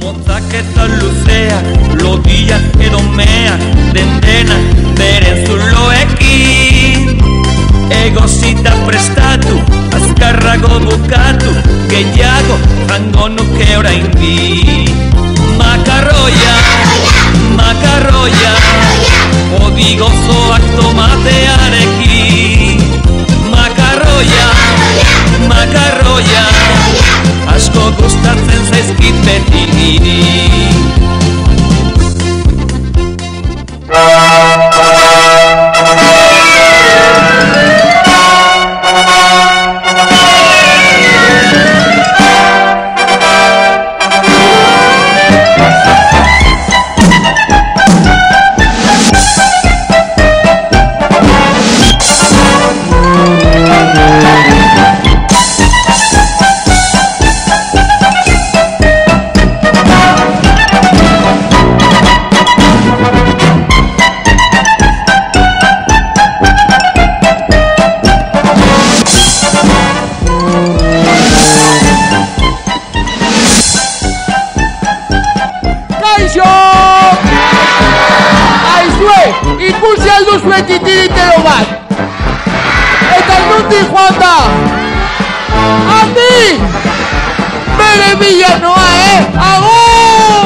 Motzak eta luzeak, lodiak edo meak, dendena beren zuloekin. Egozita prestatu, azkarrago bukatu, gehiago jango nuke oraindik. Makarroia, makarroia, odi gozoak tomatearekin. Makarroia, makarroia, asko gustatzen zaizkit beti niri. Ikusi alduzue titiritero bat! Eta nondik joan da! Handi! Bere bila noa, Agur!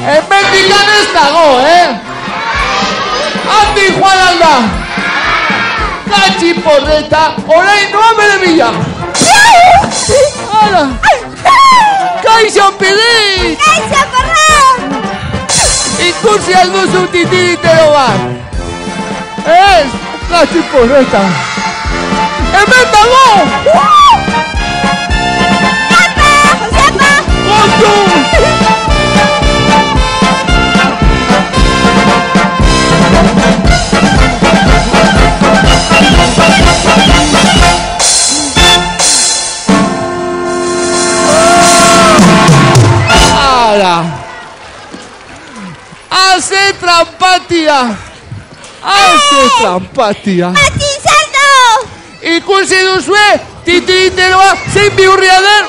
Hemendikan ez dago, Handi joan alda! Gatsi porreta, orain noa bere bila! Hala! Kaixo pilit! Kaixo porret! Ikusi alduzu titiritero bat! Ez, gatsi porreta! Hemen dago! Zapa! Zapa! Gontu! Hace trampatia! Hace trampatia! Matizardo! Ikusi duzue, titiriteroa zein bihurria den?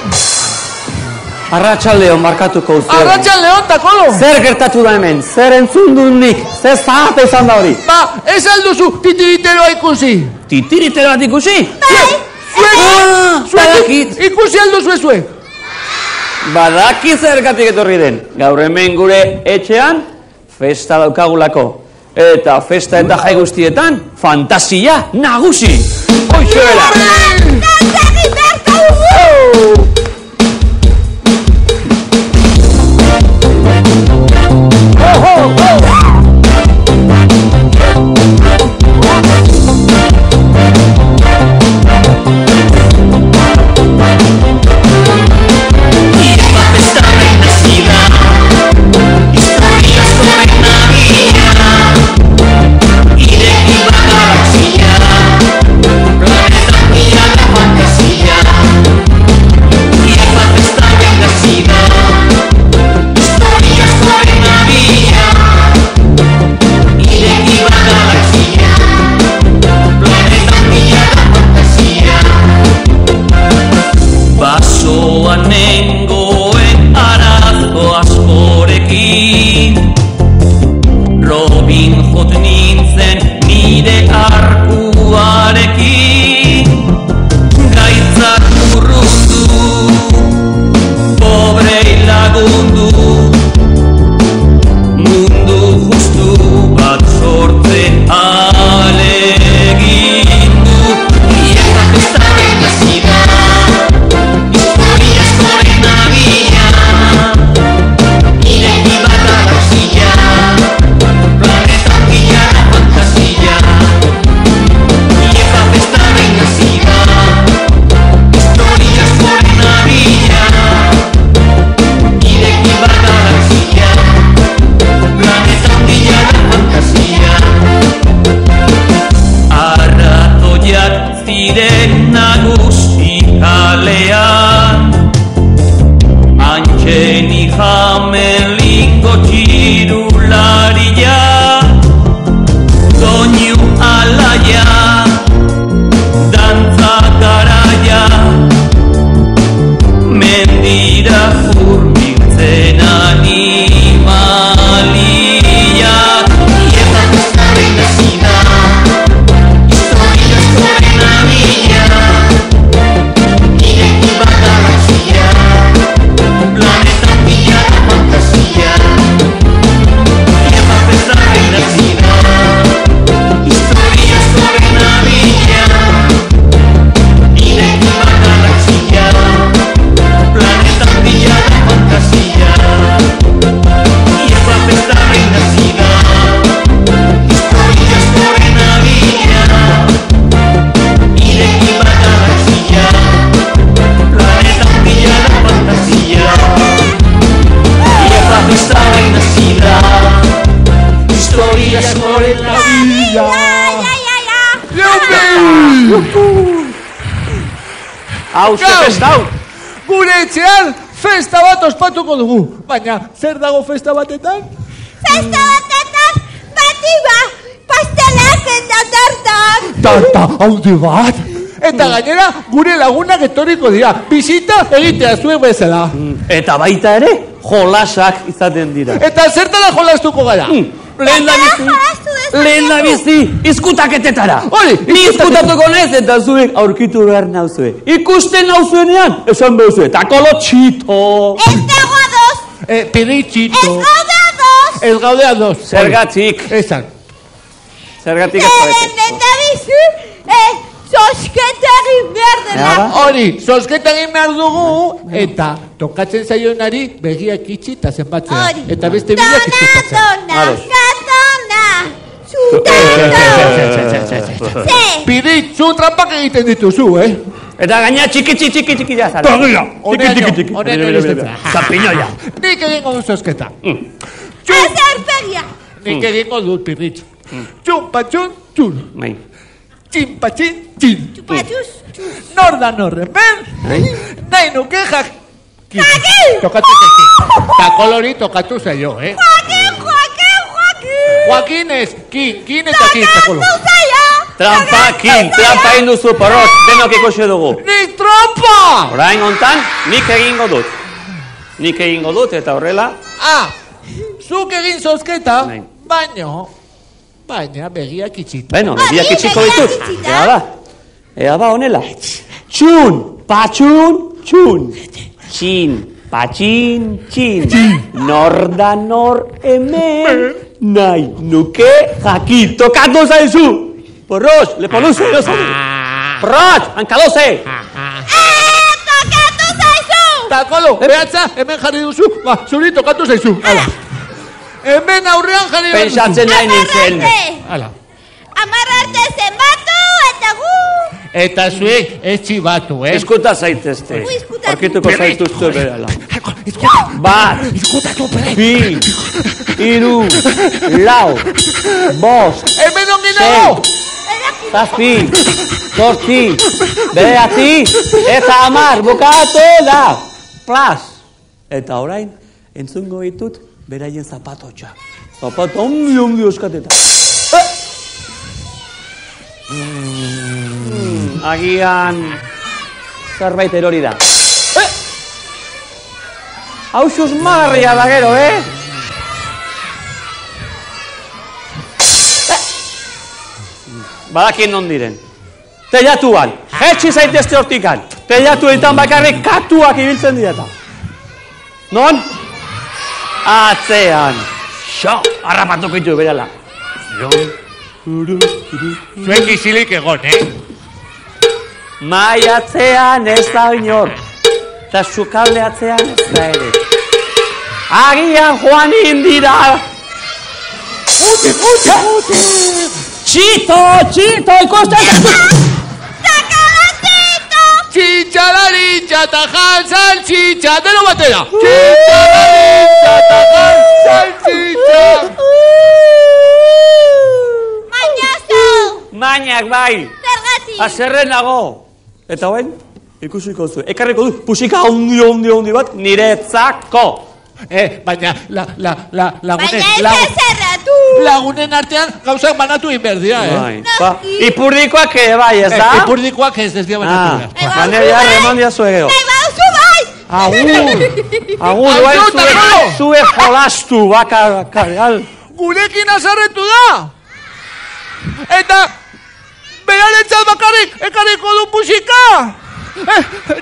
Arratsaldeon markatuko uste. Arratsaldeon, takolo! Zer gertatu da hemen? Zer entzun dut nik? Zer zahate izan da hori? Ba, ez alduzu titiriteroa ikusi? Titiritero bat ikusi? Zuek ikusi alduzu zuek? Badaki zergatik etorri den. Gaur hemen gure etxean, festa daukagulako. Eta festa eta jai guztietan, fantasia nagusi! Hoxe bera! Beni jamelingo txirularia, doinu alaia, dantza garaia, mendira hurbiltzen animalia. Iepa festaren hasida, historia askoren abila, ireki bat galaxia, planeta pila da fantasia. Iepa festaren hasida, historia askoren abila, ireki bat galaxia, planeta pila da fantasia. Iepa festaren hasida, historia askoren abila, ireki bat galaxia, planeta pila da fantasia. Iepa festaren hasida, historia askoren abila. Hau, ze festa hau! Gure etxean festa bat ospatuko dugu. Baina, zer dago festa batetan? Festa batetan, bati pastelak eta tartak. Tarta haundi bat. Eta gainera, gure lagunak etorriko dira. Bisita egitea zuen bezala. Eta baita ere, jolasak izaten dira. Eta zertara jolastuko gara? Lehen da bizi, izkutaketetara. Hori, Ni izkutatuko naiz eta zuek aurkitu behar nauzue. Ikusten nauzuenean, esan behuzue, eta kolotxito. Ez dago ados, Pirritxito. ez gaude ados. Ez gaude ados. Zergatik, Esan. zergatik ez zarete. Eta bizi, sosketa egin behar dela. Hori, zozketa egin behar dugu, eta tokatzen zaionari begiak itxi eta zenbatzea. Hori. Eta beste bideak ikuskatzea. Ados. Katona, zutando. Ze, Pirit, zu trampak egiten dituzu, Eta gaina txiki da zara. Tagia, Txiki. honen erostetzen. Zapinoia. Nik egingo dut zozketa. azerpegia. Nik egingo dut, Pirrit. Txumpatxun, txun. Bai. Tximpatxin, txin. Patxuz, Nor da norren, nahi nuke Jaki! Tokatu zeki. Ta kolori tokatu zaio, Joaquin. Joaquin ez, kin eta kin, ta kolo. Tokatu zaio. Trampa egin duzu, porrot, denok ikusi dugu. Nik trampa! Orain hontan, nik egingo dut, eta horrela, Zuk egin zozketa, Bai. baina begiak itxita. bueno, begiak itxiko begiak ditut. itxita. Ea ba, honela. Txun, patxun, txun. Txin, patxin, txin. Nor da nor hemen, nahi nuke jakin. Tokatu zaizu! Porros, leponuze, no zaizu. Porros, hankadoze! Tokatu zaizu. Ta kolo, behatza, hemen jarri duzu, zuri tokatu zaizu. Hala. Hemen aurrean jarri duzu. Pentsatzen nahi nintzen. Hala. Amarrarte zenbatu eta gu. Eta zuek ez txibatu, Eskuta zaitezte. Eskutatu. Aurkituko zaituzte berala. Eskuta. Bat, Eskutatu, bi, iru, lau, bost, Hemen ongi nago! zazpi, zortzi, bederatzi, eta 10, bukatu da. Plas. Eta orain, entzungo ditut, beraien zapatotxa. Zapato ondi euskateta. Agian zerbait erori da. Hau susmarria da gero, Badakien non diren. Teilatuan, jetxi zaitezte hortikan. Teilatuetan bakarrik katuak ibiltzen direta. Non? Atzean. Xo, harrapatuko ditu berala. Zuek izilik egon, Mai atzean ez da inor. Eta sukalde atzean ez da ere. Agian joan indira. Txito, ikusten! Sakalatito. Txitxalaritxa eta jalsaltxitxa, deno batera! Txitxalaritxa eta jalsaltxitxa! Mañazo. Mainak bai, Zergatik. azerren nago. Eta hoen, ikusiko zu. Ekarriko du, pusika handi bat niretzako. Baina, Baina ez zerratu. lagunen artean gauzak banatu inberdia, Bai, ba, ipurdikoak ere bai, ez da? Ipurdikoak ez dira banatu behar. Baina remon dia zuegeo. Nahi baduzu bai! Agur, bai zue jolastu, bakar, Gurekin azarretu da! Eta, berarentzat bakarrik, ekarriko du musika!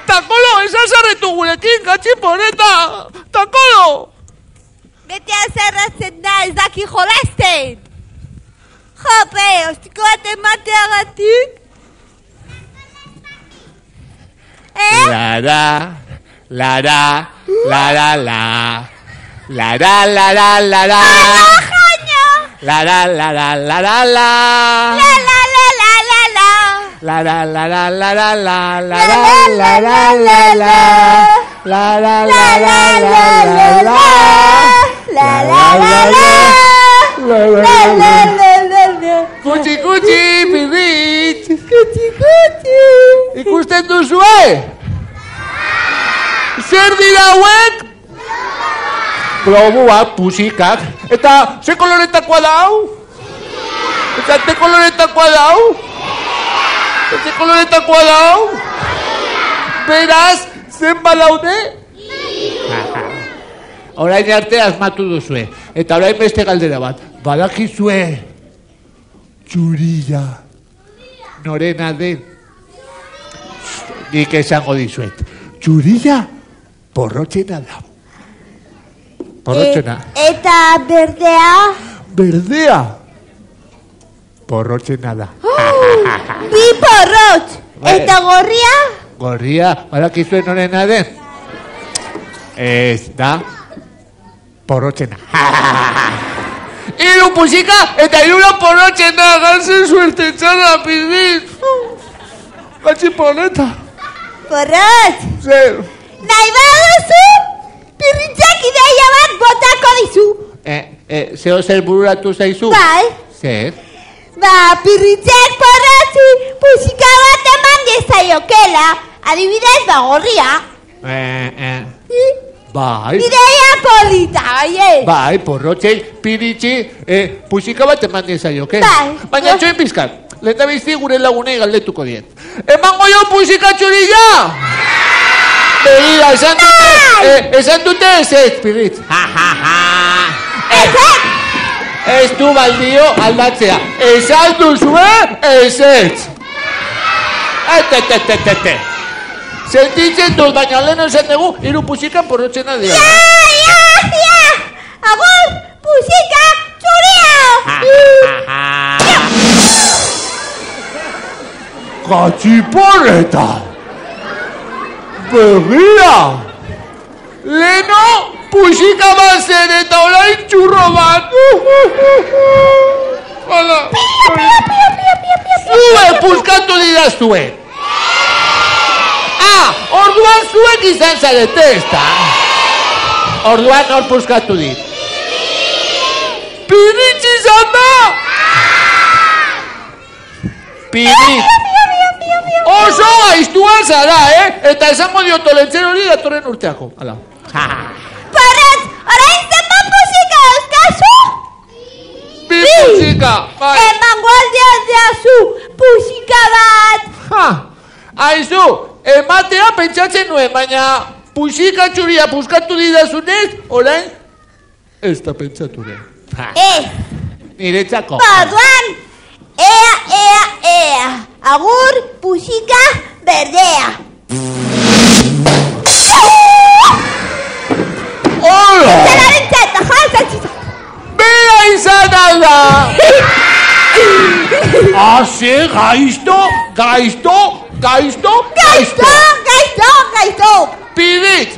Takolo, ez azarretu gurekin, gatxiponeta! Takolo! Bete azarratzen da, ez daki jolasten! Jope, ostiko bat emateagatik? Lara, lara, lara, la. Lara, lara, lara. Lara, lara, lara, la. La la la la la la la la la la la la la la la la la la Kutsi kutsi pirrit. Kutsi kutsi. Ikusten duzue? Zer dira hauek? Globuak, pusikak. Eta ze koloretakoa da hau? Eta ze koloretakoa da hau? Ze koloretakoa da hau? Beraz, zenbat daude? Orain arte asmatu duzue. Eta orain beste galdera bat. Badakizue txurila norena den? Nik esango dizuet. Txurila porrotxena da. Porrotxena. Eta berdea? Berdea porrotxena da. Bi porrotx! Eta gorria? Gorria, badakizue norena den? Ez da porrotxena. Hiru musika eta hirura porrotxena. Gantzen suerte txarra, pizbit. Gatxiponeta. Porrotx! Zer. Nahi baduzu? Pirritzak ideia bat botako dizu. Zeo zer bururatu zaizu? Bai. Zer? Pirritzak porrotxi musika bat eman diezaiokela. Adibidez, gorria. Bai. Ideia polita, bai. Bai, porrotxei, piritxi, musika bat eman dizaioke. Bai. Baina txoin pizkat, lehen da bizti gure lagunei galdetuko diet. Emango jo musika txurila! Begira, esan dute ez ez, pirritz. Ez du baldio aldatzea. Esan duzue ez ez. Sentitzen dut, baina lehen esan dugu, hiru musika porrotxena dira. Ja! Agur, musika txuria! Gatxiporreta! Begira! Leno, musika bat zen eta orain txurro bat! Hala! Zue puskatu didazue! Orduan zuek izan zarete, ezta? Orduan hor puskatu dit. Piritz izan da! Piritz! Oso gaiztuan zara, Eta esango dioto lentzen hori datorren urteako. Hala. Porrotx, orain zenbat musika euskazu? Bi musika! Emango aldiazu musika bat! Aizu, ematea pentsatzen nuen, baina musika txuria puskatu didazunez, orain ez da pentsatu nuen. Ez! Niretzako. Orduan, ea, agur, musika, berdea. Hola! Zelaren txeta, jantzatxizak. Bera izan alda! Haze, gaizto! Piritz,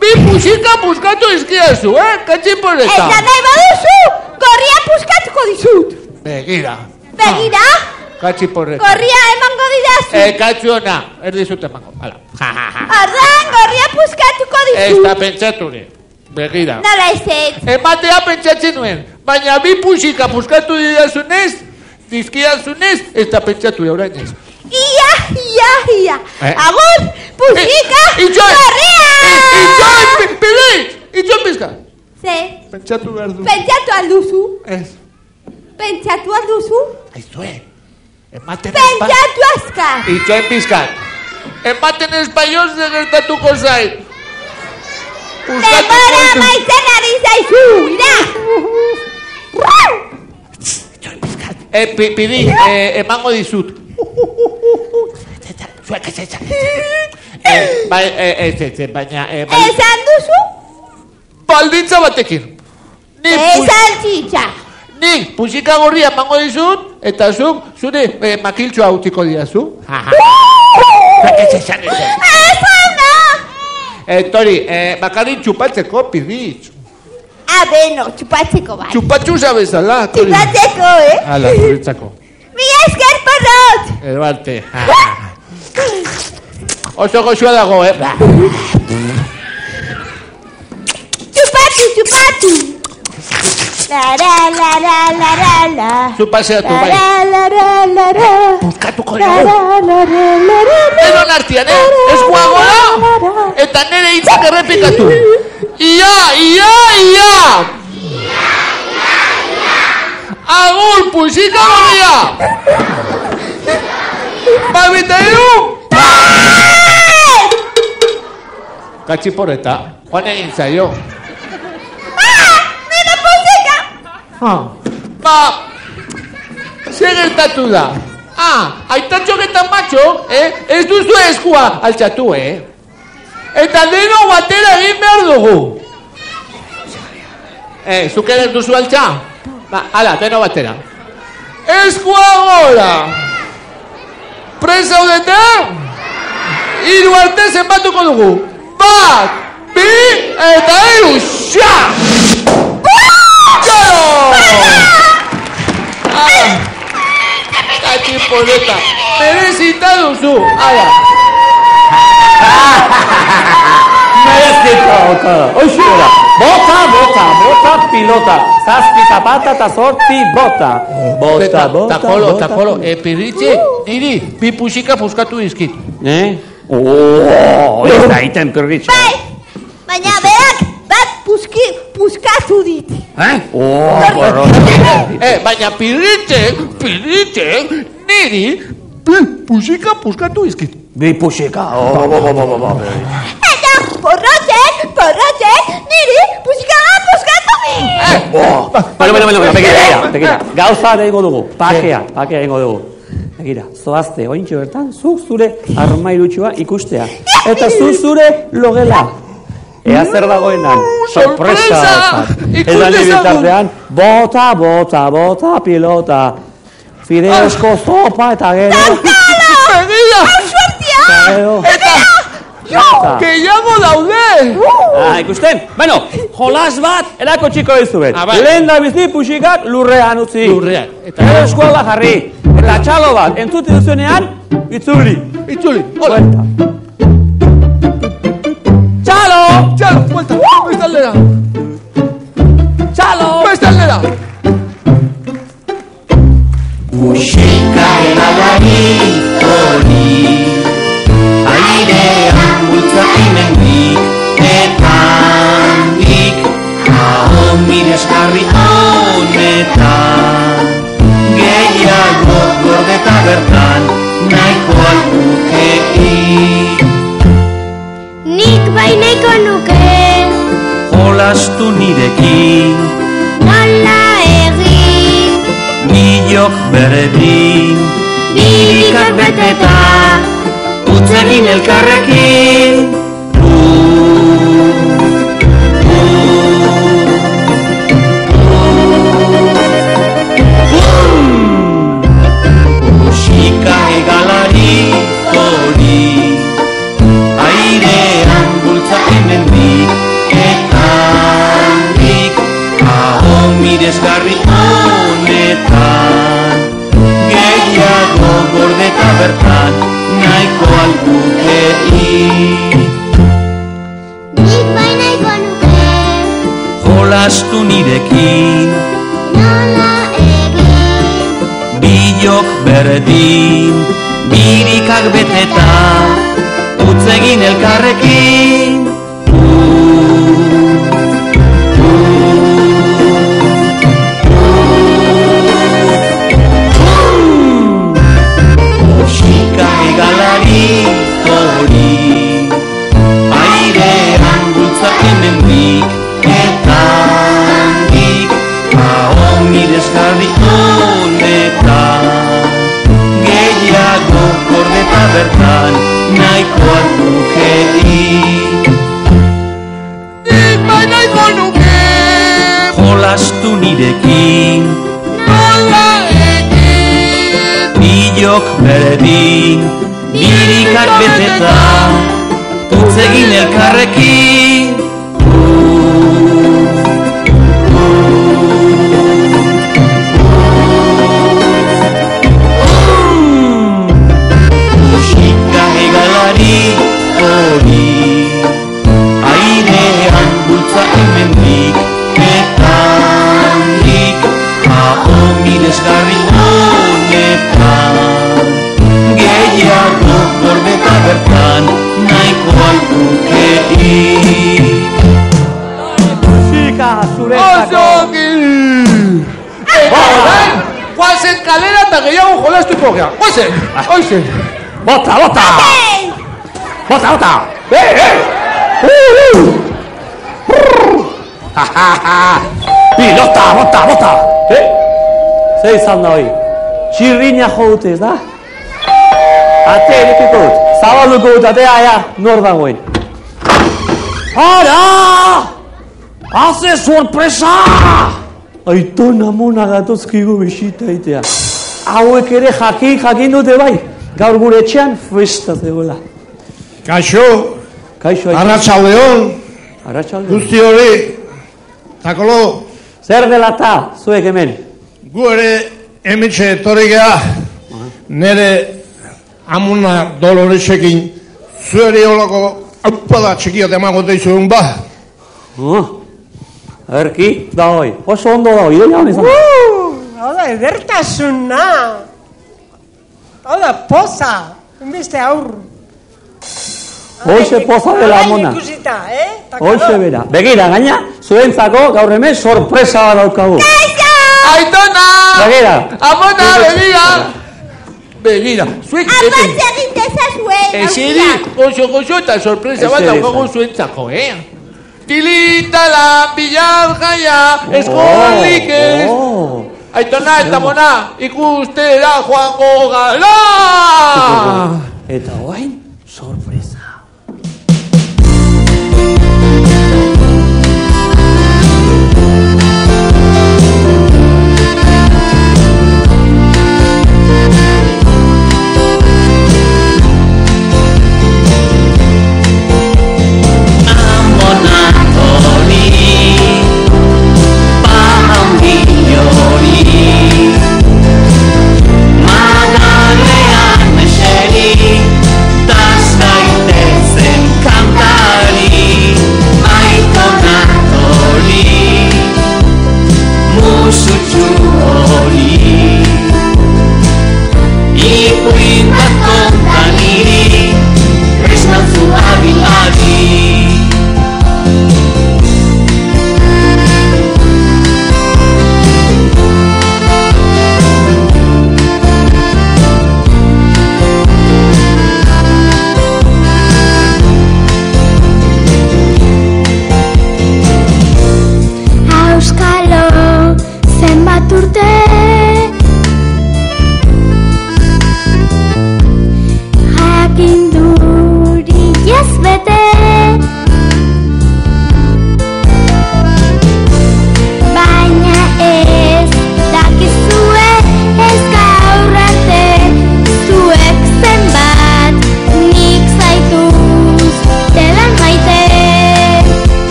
bi musika puskatu izkiazu, Katxiporreta. Eta nahi baduzu, gorria puskatuko dizut. Begira. Katxiporreta. Gorria emango didazu. Katxuona, erdizut emango. Hala. Orduan, gorria puskatuko Ez dizut. da pentsatu nuen. Begira. Nola ez. Ematea pentsatzen nuen, baina bi musika puskatu didazunez, dizkiazunez, ez da pentsatu nuen, orain ez. Ia. Agur, musika, gorria! Itxoin, Piritz! Itxoin pizka! pentsatu behar du. Pentsatu alduzu? Ez. Pentsatu alduzu? Aizue, ematen Pentsatu azkar! Itxoen pizkat. Ematen espaioz de gertatuko zait. Denbora maizen ari zaizu, ira! Itxoen pizkat. Pidi, emango dizut. Zuek ez. Baina... Esan duzu? Baldintza batekin. Esan txitxa. Nik pusika gorria emango dizut, eta zure makiltxoa utziko diazu. Esan da! Tori, bakarrik txupatzeko, piditz. Beno, txupatzeko bai. Txupatxu zabezala, Tori. Txupatzeko, Hala, zuritzako. Mi esker porrot! Edbarte. Oso goxua dago, Txupatu! La. Zu paseatu, bai. La. Buskatuko dugu. Eron artian, eskuago da, eta nire hitzak errepikatu. Ia! Agur, pusika gorria! Babitairu! Katxiporeta, joan egin zaio. Nire pusika! Zer gertatu da? Aitatxok eta matxok, ez duzu eskua altxatu, Eta deno batera egin behar dugu. Zuk ere duzu altxa? Hala, deno batera. Eskua gora! Prest zaudete? Hiru arte zenbatuko dugu. 1, 2, eta 3, xa! Gero! Katxipoleta, merezita duzu, hala. Merezita, oixo da. Bota, pilota. Zazpi zapata eta zorti bota. Bota. Takolo, pirritxe, niri, bi pusika puskatu dizkit. Ez da iten pirritxe. Bai, baina berak bat puskatu dit. Baina pirritxe, niri, bi pusika puskatu dizkit. Bi pusika, Eta porrotzen, niri puskatu dit. Bueno, begira. Gauza egingo dugu, pakea egingo dugu. Begira, zoazte, ointxo bertan, zuk zure armairutxua ikustea. Eta zuk zure logela. Ea zer dagoenan, sorpresa. Edan ibitartean, bota, pilota. Fideosko zopa eta gero. Begira! Eta gehiago daude! Ikusten? Bueno, jolas bat erako txiko dizuet. Lehen da bizi puxikak lurrean utzi. Lurrean. Eta eskuala jarri. Eta txalo bat, entzuti duzuenean, itzuli. Buelta. Txalo! Buelta, bestaldera! Txalo! Bestaldera! Musika egalari hori airean bultzakimendik eta handik ahon miresgarri honetan gehiago gordeta bertan nahiko albukeik. Nik bai nahiko nuke Jolastu nirekin nola egin bilok berdin birikak beteta utzegin elkarrekin musika egalari hori airean bultzakimendik eta handik ahon miresgarri honetan gehiago gordeta bertan nahiko albukeik. Nik bai nahiko nuke Jolastu nirekin nola egin bilok berdin birikak beteta utzegin elkarrekin Esango nuke jolastu nirekin, nola egin. bilok berdin, birikak beteta, utz egin elkarrekin. Musika hegalari hori, airean bultza hemendik eta handik, aho miresgarri honetan, gehiago gordeta bertan, nahiko alkukei. Musika zuretzako. Osoki! Orain, guazen kalera eta gehiago jolastuko gea. Guazen, oizen. Bota, bota! Bota, bota! Pilota, bota, bota! Zer izan da hoi? Txirrina jo dute, ez da? Ate erekiko dut, zabalduko dut atea, nor dagoen. Ara! Haze sorpresa! Aiton amona gatozkigu bisita itea. Hauek ere jakin dute bai. Gaur gure etxean festa zegoela. Kaixo, Kaixo, arratsaldeon, Arratsalde. guzti hori, takolo, Zer dela ta, zuek hemen? gu ere emetxe etorri geha, nere amuna Doloresekin, zueri holako aupada txikiat emango teizuen ba. Erki, da hoi. Oso ondo da hoi, idoia honi zan. Hau da, edertasuna. Hau da, poza. Beste aur. Hoxe poza dela amona. Ikusita, Hoxe bera. Begira, gaina, zuentzako gaur hemen sorpresa bat daukagu. Aitona! Begira. Amona, begira! Begira, zuek Ama egin dezazuen. eseri gozo eta sorpresa bat Eseri, daukagu zuentzako, Tilita lan bilar jaia, eskolik ez. Aitona eta mona, ikustera joango gara! Eta oain, sorpresa. Magalean eseri,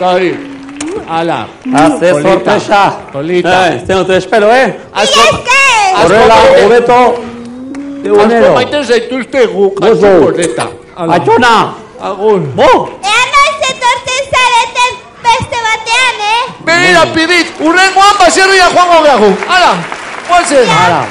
Tori. Ala. Hace sorpresa. Polita. Este no te espero, Asko! Horrela, hobeto. Asko maite zaituzte guk. Polita. Atxona. Agur. Bo. Ea noiz etortzen zareten beste batean, Begira, Pirit, urrengoan baserria joango gehagu. Ala, guazen. Ara.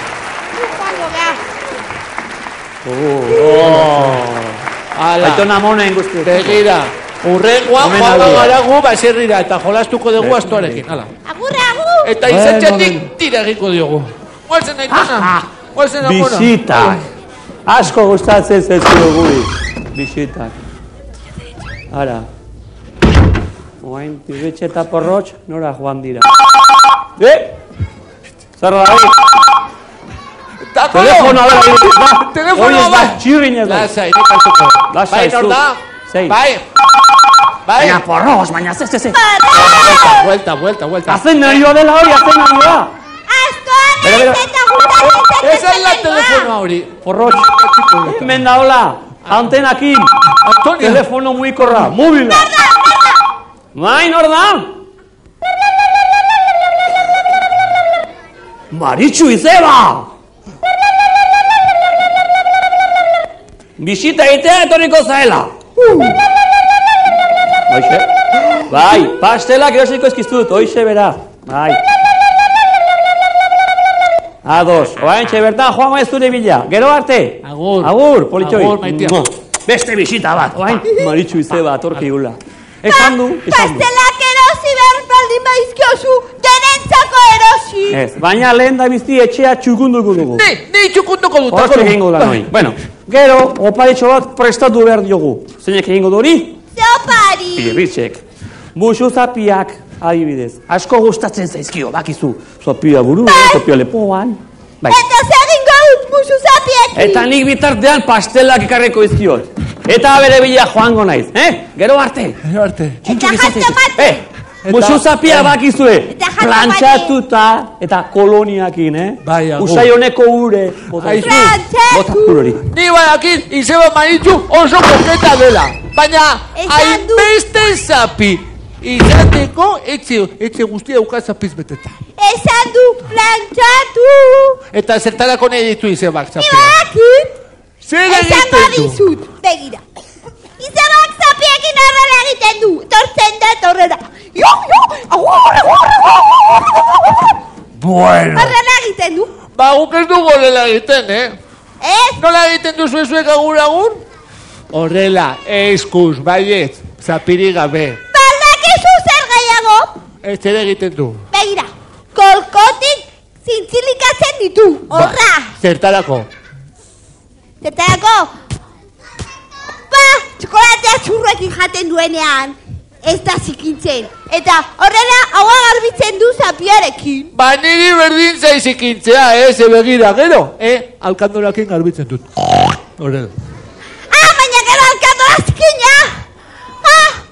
Ala, Aitona monen guztiak. begira. Urrengoan Omen joango aldia. garagu baserrira eta jolastuko dugu astuarekin. Ala. Agur, agur! Eta izatxatik tira egiko diogu. Guazen Aitona. Guazen amona. Bisitak. Asko gustatzen zaizu guri. Bisitak. Ara. Oain, Pirritxe eta Porrotx, nora joan dira. Zer da, Telefonoa da, Telefonoa da, txirrinez da. Lasai, nik hartuko. Lasai, Bai, nor da? Zein. Bai. Baina Porrotx, baina ze. Vuelta. Hazen nerioa dela hori, hazen nerioa. Asko Bera. noiz eta gustatzen Esa es la telefonoa hori. Porrotx, hemen da hola, antenakin. Antonio. Telefono mugikorra, mobila. Bai, nor da? Maritxu Izeba! Bisita egitea etorriko zaela. Hoixe? Bai, pastelak erosiko eskiztut, hoixe bera. Bai. Ados, oaintxe bertan joan maiz zure bila. Gero arte? Agur. Agur, politxoi. Agur, maitea. Beste bisita bat, oain. Maritxu Izeba, atorki gula. Esan du. Pastelak erosi behar baldin baizkiozu, denentzako erosi! Ez, baina lehen da bizti etxea txukunduko dugu. Ni txukunduko dut. Hortxe egingo da noi. Bueno, gero, oparitxo bat prestatu behar diogu. Zeinek egingo du hori? Zeopari! Pirritxek. Buxu zapiak, adibidez. Asko gustatzen zaizkio, bakizu. Zapia buru, zapia lepoan. Bai. Eta zer egingo dut musu zapiekin! Eta nik bitartean pastelak ekarriko izkiot. Eta bere bila joango naiz, Gero arte. Gero arte. Eta jazte bat! Musu zapia bakizue. Eta jazte Plantxatuta eta koloniakin, Bai, agur. Usai honeko ure. Aizu. Bota hori. Ni badakin Izeba Maritxu oso koketa dela. Baina, Esan du. hainbeste zapi. Izateko, etxe guztia dauka zapiz beteta. Esan du plantxatu! Eta zertarako nahi ditu Izebak zapia. Ibakit! Zer Esango egiten du? dizut, begira. Izabak zapiekin horrela egiten du, tortzen da horrela. Bueno. Horrela egiten du. Ba, guk ez dugu horrela egiten, Ez? Nola egiten duzu zuek agur? Horrela, eskuz, baiet, zapiri gabe. Baldakizu zer gehiago? Ez zer egiten du. Begira, kolkotik zintzilikatzen ditu, horra. Zertarako. Zertarako? Ba, txokolatea txurrekin jaten duenean. Ez da zikintzen. Eta horrela, haua garbitzen du zapiarekin. Ba, niri berdin zaizikintzea, ze begira, gero, alkandorakin garbitzen dut. Horrela. Baina gero alkandora zikina!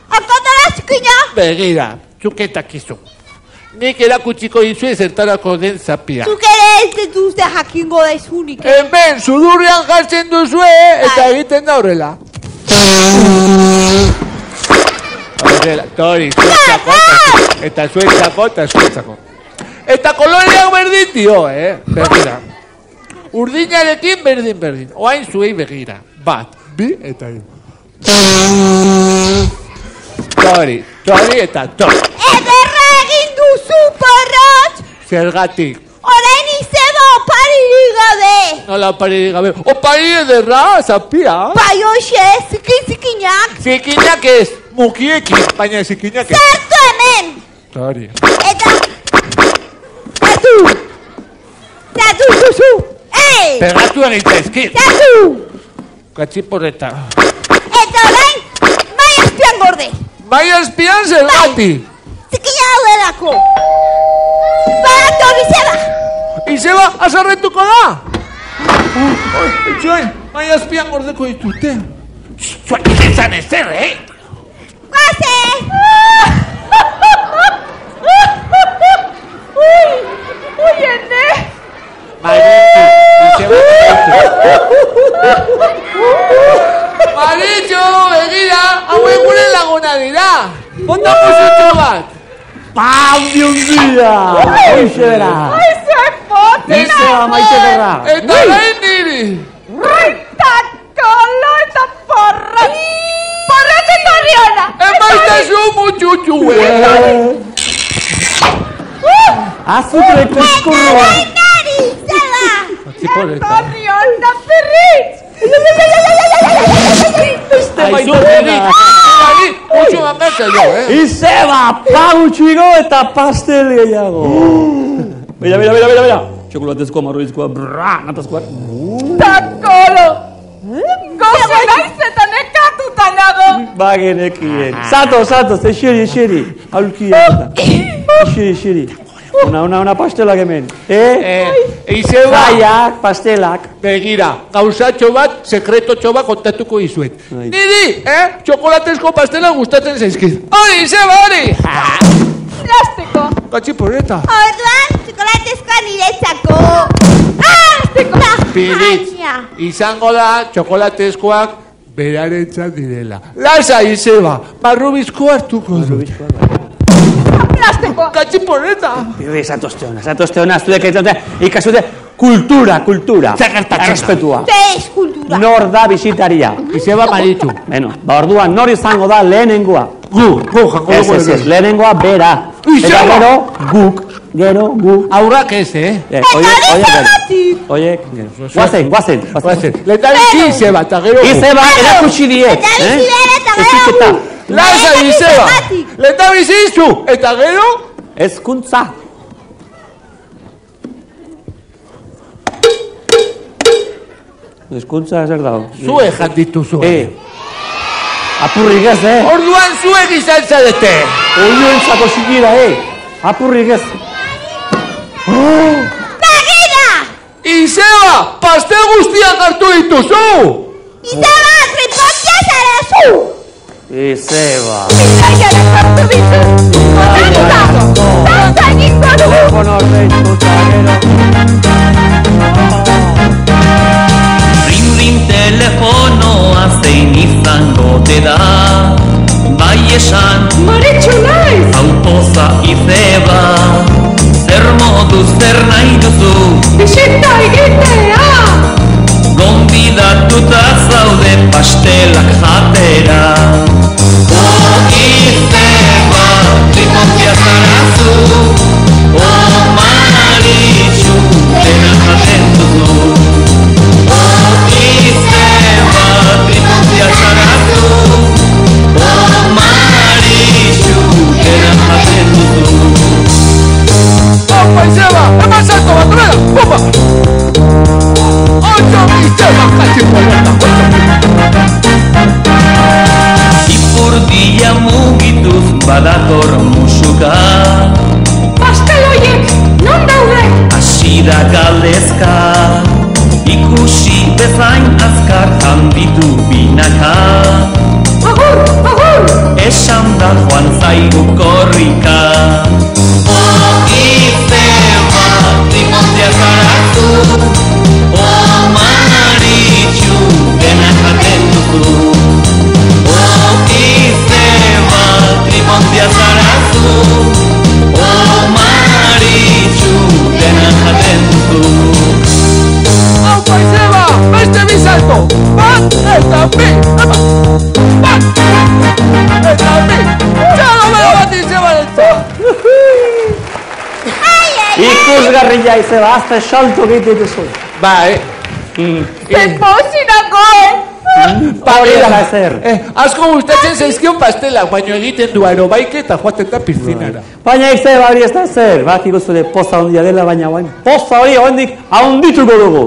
Alkandora zikina! Begira, txuketak izu. Nik erakutsiko dizue zertarako den zapia. Zuk ere ez dituzte jakingo daizunik. Hemen, sudurrian jartzen duzue, eta egiten da horrela. Horrela, Tori, zuetzako, eta zuetzako. Eta koloreak berdin dio, begira. Urdinarekin berdin. Oain zuei begira. Bat, bi, eta hiru. Tori, eta Tori. Ederra egin duzu, Porrotx! Zergatik. Orain Izeba oparirik gabe. Nola oparirik gabe. Opari ederra, zapia. Bai hoxe, zikinak. Zikinak ez, mukiekin, baina zikinak ez. Zertu hemen! Tori. Eta... Zertu duzu! Ei! Pegatu egitezkit. Zertu! Katxiporreta. Eta orain, bai azpian gorde. Bai azpian zergati. Zikina daudelako. Barato Izeba! Izeba, azarretuko da? Itxoin, bai azpian gordeko ditute. Zuak izan ezer, Guaze! Ui, ene! Maritxu, begira, hauen gure laguna dira. Bota musutxo bat! Pau diundia! Hoxe bera! Ai, zuen potina! Izeba maite derra! Eta gain niri! Eta kolo eta porrat! Porrat eta riola! Emaitazu mutxutxu, Azutreko eskurroa! Nari, Izeba! Ziporeta. Eta riola perritz! Aizu, niri! Nari, mutxu gamertza jo, Izeba, pau txigo eta pastel gehiago! Bera! Txokolatezkoa, marroizkoa, natazkoa. Eta kolo! Gozo naiz eta nekatuta nago! Bagenekien. Zato, eseri. Aulkia. Eseri. Una pastelak hemen. Izeba! Zaiak, pastelak. Begira, gauzatxo bat, sekretotxo bat kontatuko izuet. Ai. Niri, txokolatezko pastela gustatzen zaizkiz. Hori, Izeba, hori! Plastiko! Katxiporeta. Orduan, txokolatezkoa niretzako. Piritz, izango da txokolatezkoak berarentzat direla. Lasa, Izeba, barrubizko hartuko du. Plastiko! Katxiporeta. Pirri, zatozte hona, zuek ikasute kultura. Zer gertatzen da? Errespetua. Ze eskultura. Nor da bisitaria. Izeba maritxu. Bueno, orduan nor izango da lehenengoa. Gu, jango dugu. Ez, lehenengoa bera. Izeba! Eta gero, guk. Aurrak ez, Oiek, guazen. Lehendabizi Izeba, eta gero gu. Izeba, erakutsi diet. Eta bizi bere eta gero Eziketa. gu. Lasa, Izeba! Lehendabizi izu, eta gero? Ezkuntza. Ezkuntza zer dago? Zue jandituzu. Apurrik ez, Orduan zuek izan zarete. Oioentzako sigira, apurrik ez. Begira! Izeba, pastel guztiak hartu dituzu! Izeba, tripotia zara zu! Izeba. Bizaiaren hartu ditu! Kontratuta! Danza egingo dugu! Telefono deitu gero. Rin telefonoa zein izango te da. Bai esan, Maritxu naiz! hau poza Izeba. Zer modu zer nahi duzu, Bisita egitea! gonbidatuta zaude pastelak jatera. Izeba, tripontia zarazu, Maritxu, dena jaten duzu. Izeba, tripontia zarazu, Maritxu, dena jaten duzu. Opa, Izeba, eman salto bat, venga, opa! Ocho, Izeba, katxiporeta, Ipurdia mugituz badator musuka. Pastel horiek, non daude? Asira galdezka, ikusi bezain azkar handitu binaka. Agur! Esan da joan zaigu korrika. Izeba, trimontia zarazu, Maritxu, dena jaten duzu. Izeba, trimontia zarazu, Maritxu, dena jaten duzu. Opa, Izeba, beste bi salto! Bat eta bi! Bat eta bi! Txalo bat Izeba lentzat! Ikusgarria Izeba, azte salto egite duzu. Bai, Zepozinako, Hori da ezer. asko gustatzen zaizkion pastelak, baino egiten du aerobaike eta joaten da piscinara. Baina Izeba hori ez da ezer. Bakiko zure poza hondia dela, baina bain. Poza hori hondik haundituko dugu.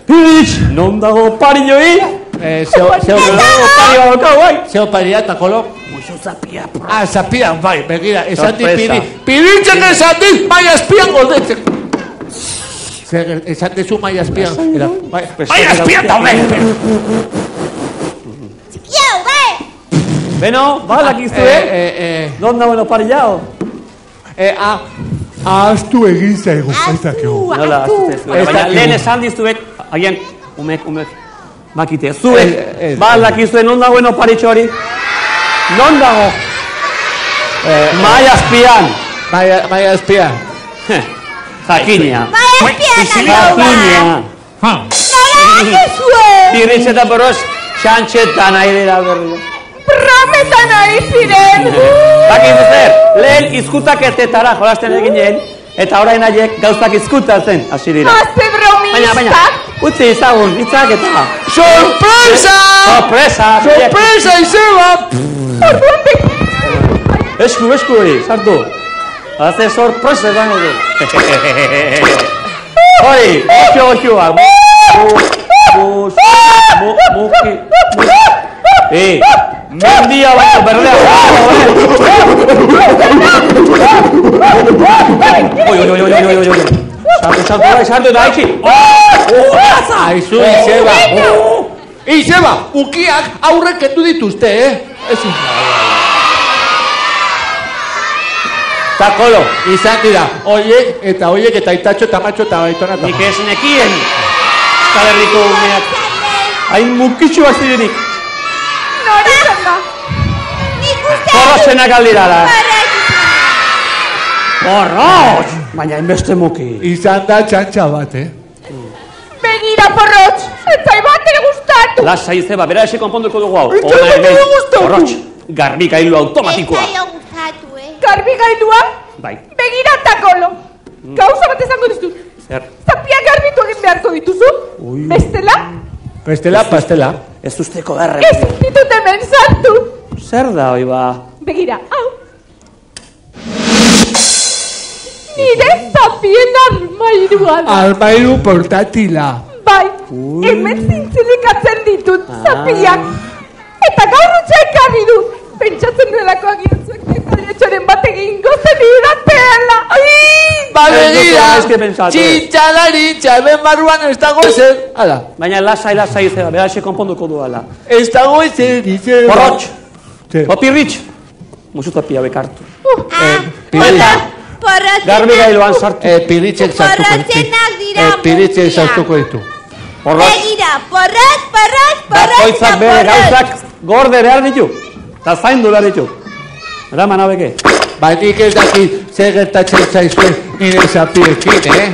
Piritz, non dago parioi? Zeo paria eta kolo? Muxo zapia. Zapia, bai, begira, esan di Sorpresa. piritzen esan di, maia espian gordetzen. Zer, esan dezu maia espian. Maia espian taude! Txikiau, bai! Beno, balak izue? Non dago parillao? Ahaztu egin zaigu, zaitakegu. Nola, baina lehen esan dizuet, agian, umek, bakite, zuek, balak izue, non dago paritxo hori? Non dago? Mai azpian. Mai azpian. Jakina. Mai azpian aldo Jakina. Nola zuen? Pirritx eta porros, xantxetan nahi dira berri. Prometan nahi ziren. Bakin zer, lehen izkutaketetara jolasten eginen, eta orain haiek gauzak izkutatzen hasi dira. Haze bromistak. Baina, utzi izagun, hitzak eta... Sorpresa! Sorpresa! Sorpresa, Izeba! Esku hori, sartu. Haze sorpresa esan edo. Hori, oxioak. Muki. Mendia baina berdea. Oi. Sartu da iki. Aizu, Izeba. Izeba, ukiak aurrek kendu dituzte, Ezin. Eta kolo, izan dira, oiek eta itatxo eta matxo eta baitona eta... Nik ez nekien, Euskal Herriko umeak. Hain mukitxu zirenik. Nori zen da. Nik uste... Porrotxenak aldira da. Porrotx! Baina inbeste muki. Izan da txantxa bat, Begira, porrotx. Etzai bate gustatu. Lasa Izeba, bera ese konponduko dugu hau. Etzai bate gustatu. Porrotx, garbikailu automatikoa. Ez zailo gustatu, Garbigailua. Bai. Begira eta kolo. Gauza bat esango dizut. Zer? Zapiak garbitu egin beharko dituzu. Bestela, Pestela, pastela. Ez usteko darre. ez ditut hemen sartu. Zer da, hoi ba? Begira, hau. Nire zapien armairua da. Almairu portatila. Bai, hemen zintzilikatzen ditut zapiak. Eta gaur utxa ekarri dut. Pentsatzen nuelako agiotzuek detaliatxoren bat egingo zen idatela. Begira, txintxalaritxa, hemen barruan ez dago ezer. Hala, Baina lasai Izeba, bera ese konponduko du ala. ez dago ezer, Izeba. Porrotx! Zer? Opirritx! Musu zapia bekartu. Porrotzenak Garbigailuan sartu. Piritzek sartuko ditu. Porrotzenak dira Piritzek mukia. sartuko ditu. Porrotx! Begira, porrotz Bakoitzak eta bere porrotz. gauzak gorde behar ditu. Eta zaindu behar ditu. Eraman abeke. Nik ez dakit zer gertatzen zaizuen nire zapiekin,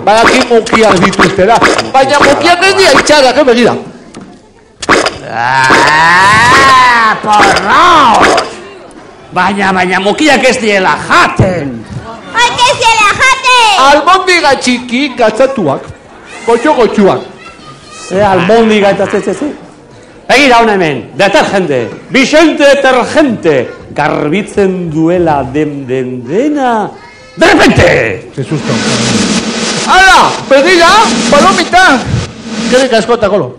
Badaki mukiak dituztera. Baina mukiak ez dira itxarrak, begira. Porrotx! Baina mukiak ez diela jaten. Ai, que se la jate. Almondiga txiki gatzatuak. Gotxo-gotxuak. Ze albondiga eta ze. Begira hona hemen, detergente, Vicente detergente, garbitzen duela dena, de repente! Ze susto. Hala, begira, palomita. Gerrik askota, kolo.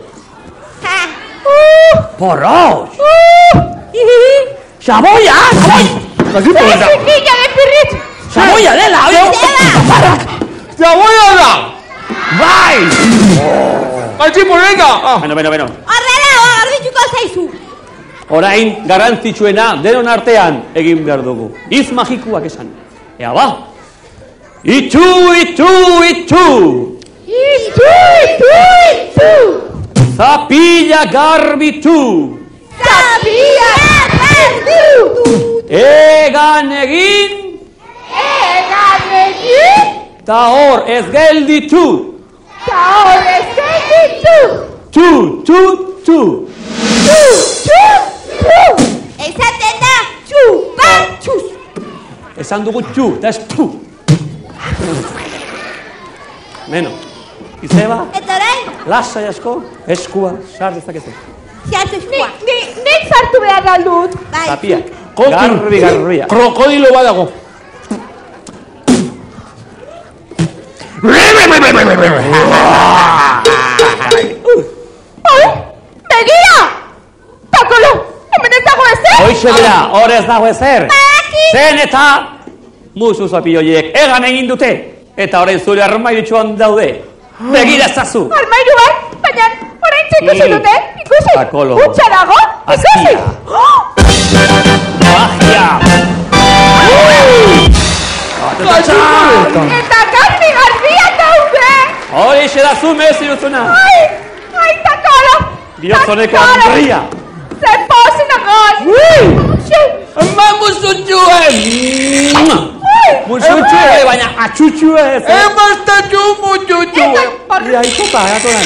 Porrotx! Xaboia! Chiquilla de pirritx. Xaboia dela! Zaboia da! Bai! Matxi morena! Beno. Horrela, garbituko zaizu. Orain, garrantzitsuena denon artean egin behar dugu. Hitz magikuak esan. Ea ba! Itxu! Zapilla garbitu! Zapia garbitu. Egan egin! Ta hor ez gelditu! Tu! Esaten da, txupatxuz. Esan dugu txu, eta ez pu! Beno, Izeba, Eta orain, lasai asko, eskua, sar dezakezu. ziartu eskua. Nik sartu behar aldut. Bai. Zapiak, garbia. Krokodilo badago. Begira! Takolo, hemen ez dago ezer. Hoixe dira, hor ez dago ezer. Zen eta musu zapioiek egan egin dute. Eta orain zure armairitxuan daude. Begira ezazu. Armairu bat, baina orain ikusi dute. Ikusi, Takolo. utxa dago. Ikusi. Magia! Eta garbiak daude. Horixe da zume ez iruzuna. Ai, Takolo. Biotzoneko Andrea. Zer posi nagoz. Mamuzu Mutsutxuen! Mutsutxue, baina atxutxue ez. Emaztatxu mutsutxuen! Ia, ikota, atoran.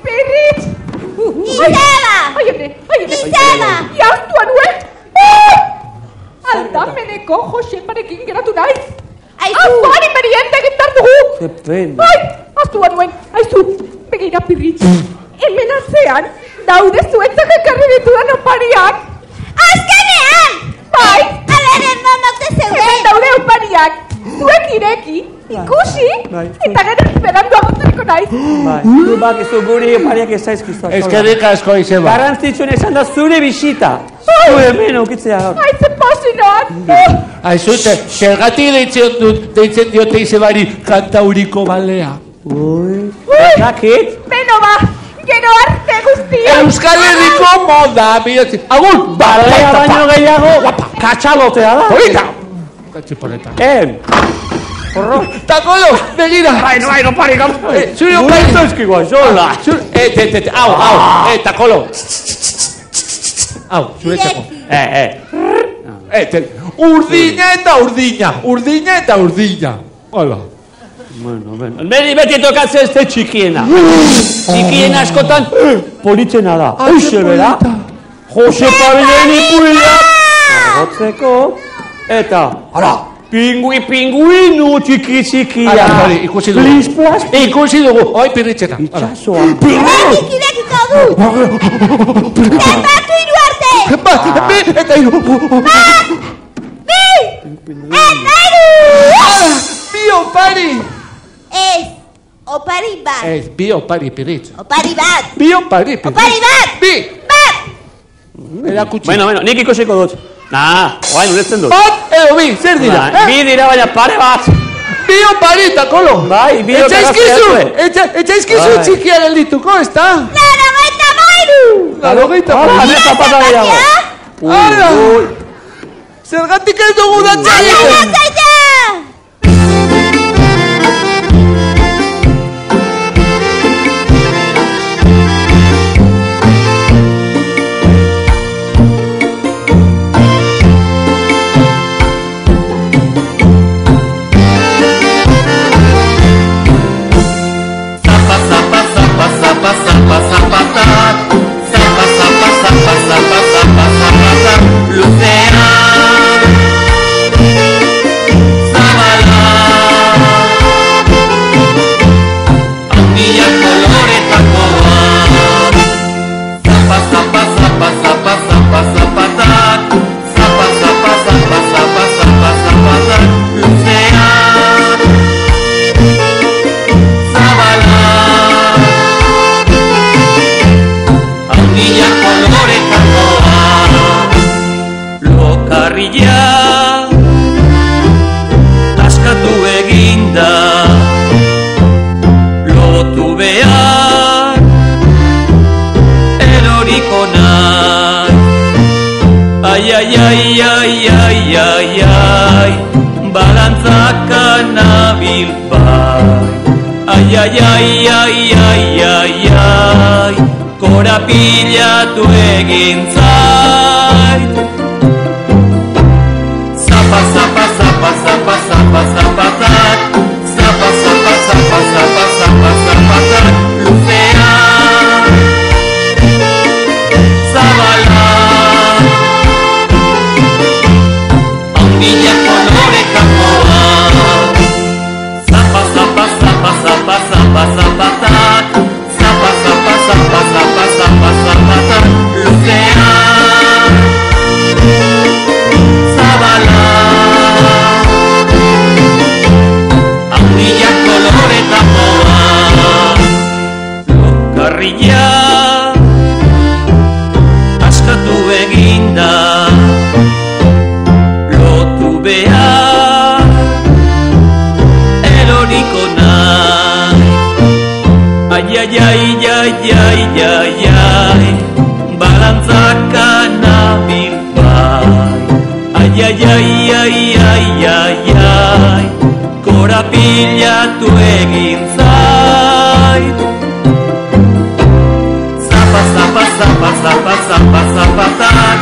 Pirritx! Izeba! Oiene. Izeba! Iaztua nuen! Aldameneko Jose parekin geratu naiz. Aizu! Afari merienda egitar dugu! Ze pena. Ai, aztua nuen, aizu, begira Pirritx. Hemen atzean, daude zuentzak ekarri ditudan opariak. Azkenean! Bai, Aleren monote hemen zeuden! daude opariak. Zuek ireki, ikusi, Bai. eta gero esperandu agotariko naiz. Bai, du bakizu guri pariak ez zaizkizu. Eskerrik asko, Izeba. Garrantzitsuen esan da zure bisita. Zu hemen ukitzea gaur. Ai, ze pasinoak. Aizute, zergatik deitzen diote Izebari kantauriko balea. Ui, dakit. Beno ba, gero arte guztia. Euskal Herriko moda, bihotzi. Agur! Balea baino gehiago, katxalotea da. Horita! Katxiponeta. Porro. Takolo, begira! No pari, Zuri Gure opari! zaizkigu, xola. Au, takolo! Au, zuretzako. Urdina eta urdina. Hola. Bueno. Beti tokatzen ez txikiena. Txikiena askotan politzena da. Hoxe bera. Jose Pabelen ipuiak. Argotzeko. Eta, hala, pinguinu txiki-txikia. Ikusi dugu. Lisplas. Ikusi dugu. Oi, pirritxeta. Itxasoan. Irekiko dut! Zenbatu hiru arte! Bi eta hiru. Bi! Eta hiru! Bi opari. Ez, opari bat. Ez, bi opari, pirritx. Opari bat. Bi opari, pirritx. Opari bat! Bi. Bat! Erakutsi. Bueno, nik ikusiko dut. Oain ulertzen dut. Bat edo bi, zer dira? Bi dira baina pare bat. Bi opari, takolo. Bai, bi Etxaizkizu Bai. txikia geldituko, ez da? Laurogeita mairu! Laurogeita Hala, mairu. neta pata gehiago. Hala! Zergatik ez dugu dantza egiten? Zaita! Askatu eginda lotu behar eroriko nahi. Ai, balantzaka nabil bai. Ai, korapilatu egin zait. Zapa, zapatak, zapatak, luzea, zabala, handia kolorekakoa. Zapa, zapatak, zapatak, luzea, zabala. Lokarria askatu eginda lotu behar eroriko nahi. Ai, balantzaka nabil bai. Ai, korapilatu egin zait. Zapatak,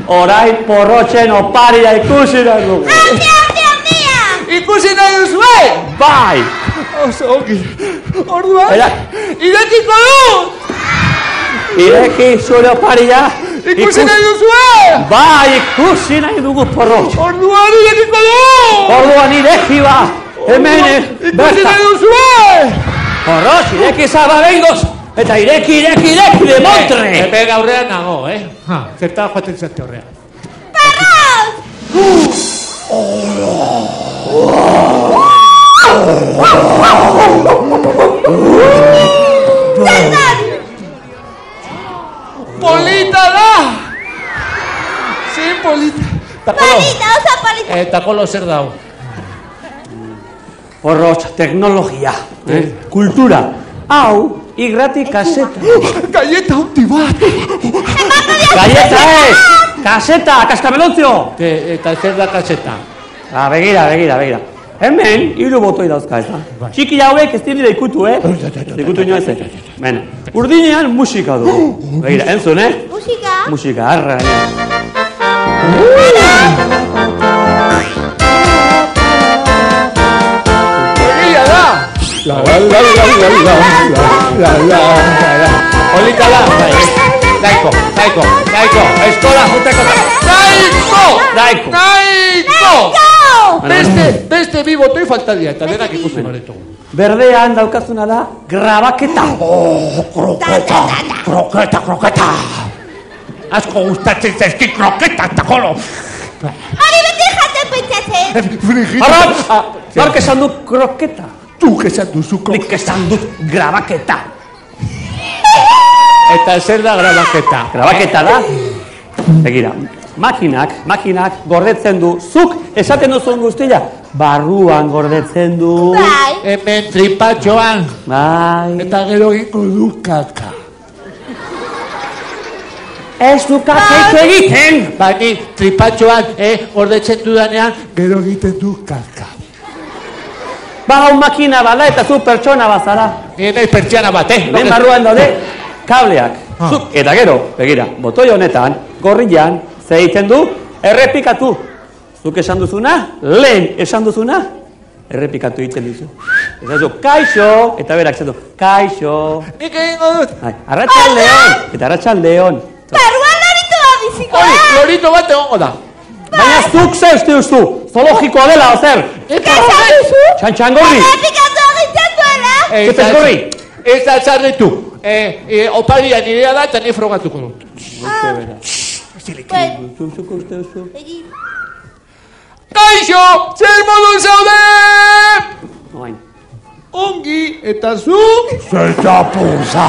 orain porrotxen oparia ikusi nahi dugu. Ikusi nahi duzue? Bai! Oso ongi. Orduan, irekiko dut! Ireki zure oparia. Ikusi nahi duzue? Bai, ikusi nahi dugu porrotx. Orduan, irekiko dut! Orduan ireki ba. Hemen, ikusi nahi duzue! Porrotx, ireki zaba behingoz. Eta ireki de montre. Hemen aurrean nago, Zertan joaten zate horrean. Polita da! Zin polita. Polita, oso polita. Eta kolo zer dau. Porrotx, teknologia, kultura. Hau, irrati kaseta. Galleta handi bat! Galleta ez! Kaseta, kaskamelontzio! Eta zer da kaseta? Begira. Hemen, 3 botoi dauzka, ez da? Txiki hauek ez dira ikutu, Ikutu inoez, Bene, urdinean musika dugu. Begira, entzun, Musika? Musika, arra. Egia da! La. Polita da! Daiko! Eskola juteko da! Daiko! Beste 2 botoi falta dira, eta denak ikusi noretugu. Berdean daukazuna da, grabaketa. Kroketa! Asko gustatzen zaizki kroketa eta kolo! Hori beti jaten pentsatzen. Arratz! Nork esan du kroketa? Zuk esan duzu kroketa. Nik esan dut grabaketa. Eta zer da grabaketa? Grabaketa da, begira, makinak gordetzen du, zuk esaten duzun guztia, barruan gordetzen du. Bai. Hemen tripatxoan. Bai. Eta gero gingo du kaka. Ez du kakaitu egiten. Baina tripatxoan, gordetzen dudanean, gero egiten du kaka. Hau makina bada eta zu pertsona bazara. Naiz pertsiana bat, Ben barruan daude kableak. Zuk, eta gero, begira, botoi honetan, gorrian, ze egiten du, errepikatu. Zuk esan duzuna, lehen esan duzuna, errepikatu egiten dizu. Esan du, kaixo, eta berak esan du, kaixo. Nik egingo dut. Arratxaldeon, eta arratxaldeon. Barruan lorito bat biziko Hori, da. lorito bat egongo da. Baina zuk ze uste duzu, zoologikoa dela, ozer. Esan duzu? Txantxangorri. Errepikatu egiten duela. Zepez gorri. Ez da txarritu. Oparia nirea da eta ni frogatuko dut. Zuk uste duzu. Kaixo, zer modun zaude? Oain. Ongi, eta zu? Zetxapuza!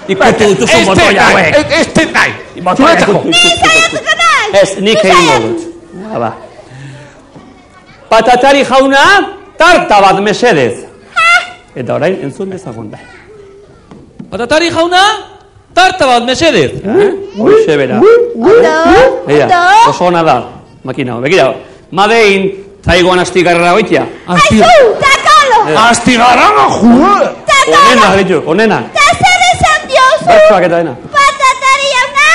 Ikutu dutuzu botoi hauek. Ez den nahi. Zuretzako. Ni saiatuko nahi. Ez, nik egingo dut. Ba. Patatari jauna, tarta bat mesedez. Eta orain entzun dezagun da. Patatari jauna, tarta bat mesedez. Hoxe bera. Begira, oso ona da. Makina, begira. Madein, zaigoan astigarra hoitia. Aizu, takalo. Astigarra jue! Onena, ditu, onena. Ta zer esan diozu? Bertsoak eta dena. Patatari jauna?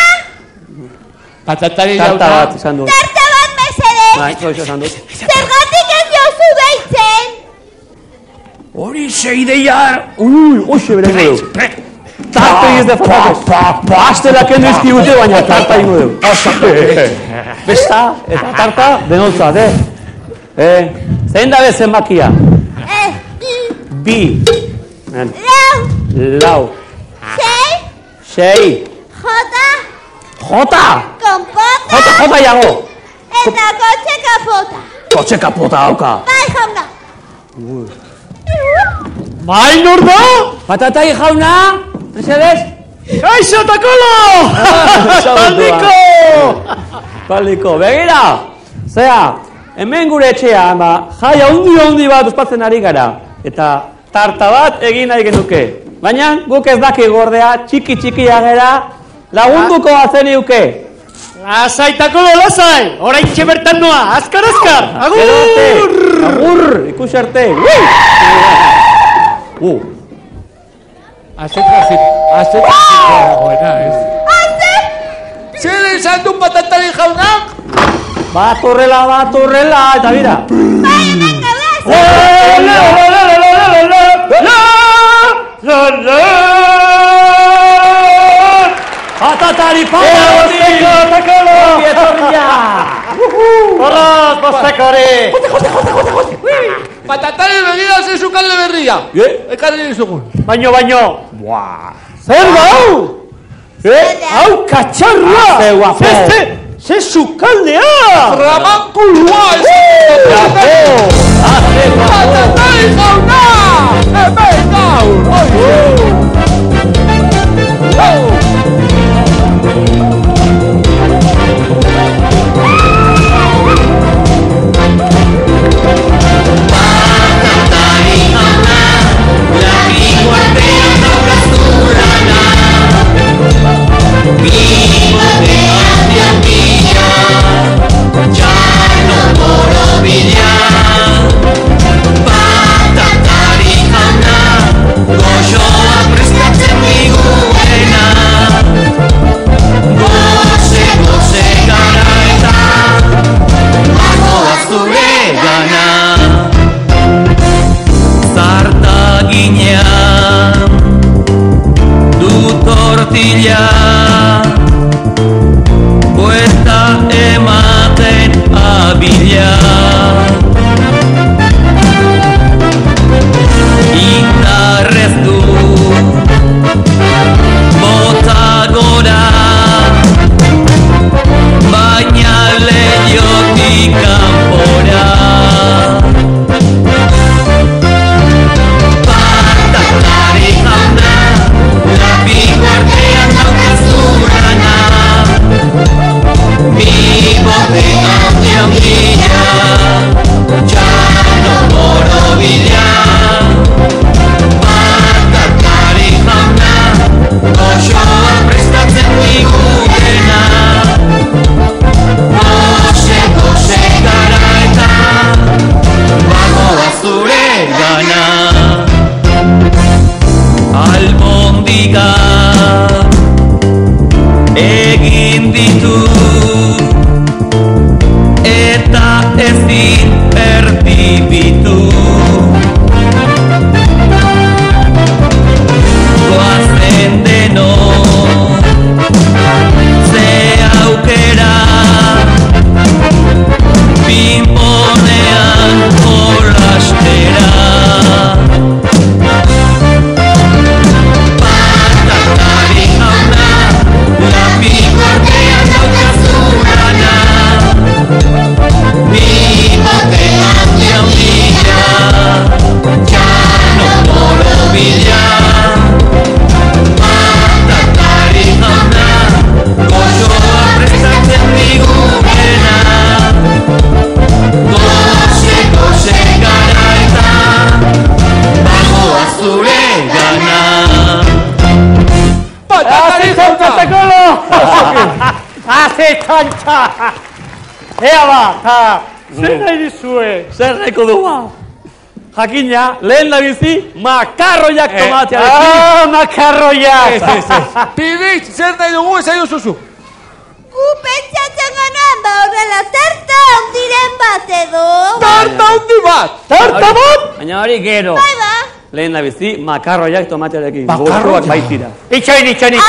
Patatari Tarta jauna. bat izan du. Tarta bat mesedez. Bai, hoxe esan dut. Zergatik ez diozu deitzen? Hori zeideia... Hoxe bera ingo du. Tarta egiz de fatako. Astela kendu izkigute, baina tarta ingo du. Besta, eta tarta denoltzat, zein da bezen makia? Bi. Lau. Sei. Jota. Kompota. Jota jago. Eta kotxe kapota. Kotxe kapota hauka. Bai jauna. Bai nor da? Patatai jauna. Mesedez? Kaixo takolo! Paliko, begira! Zea, hemen gure etxean, jaia hundi bat ospatzen ari gara. Eta tarta bat egin nahi genuke. Baina guk ez daki gordea, txiki-txikia gera, lagunduko bazen iuke. Lasai takolo, lasai! Orain bertan noa, azkar! Agur! Agur! Ikus arte! Azetra zikoa dagoena, ez? esan du patatari jaunak? Bat horrela, eta bira. Bai, hemen gaude. Patatari, takolo! Bietorria! Horraz, bostekori! Patatari begira ze sukalde berria. Ekarri dizugun. Baino. Zer da hau? Hau katxarra! Ze sukaldea! Ramankulua! Patatari jauna! Hemen gaur! Buelta ematen abila Indarrez du bota gora baina leiotik kanpora Patatari jauna lapiko artean daukazu lana Mi bote handian bila Txano borobila Patatari jauna goxoa prestatzen digutena Goxe gara eta bagoa zure gana Albondiga egin ditu eta ezin erdibitu goazen deno ze aukera pinponean jolastera Patatari jauna lapiko artean daukazu lana Mi bote handian bila Txano borobila Patatari jauna goxoa prestatzen digutena Goxe gara eta bagoa zure gana Patatari jauna! Takolo! Haze txantxa! Ea ba, zer nahi dizue? Zer nahiko du ba? Jakina, lehen da bizi, makarroiak tomatea Makarroiak! Pibitz, zer nahi dugu esai duzuzu? Gu pentsatzen genuen ba horrela tarta handiren bat edo. Tarta handi bat! Tarta bat! Baina hori gero. Bai ba. Lehen da bizi, makarroiak tomatearekin. Goxoak baitira. Itxoin! Itxoin!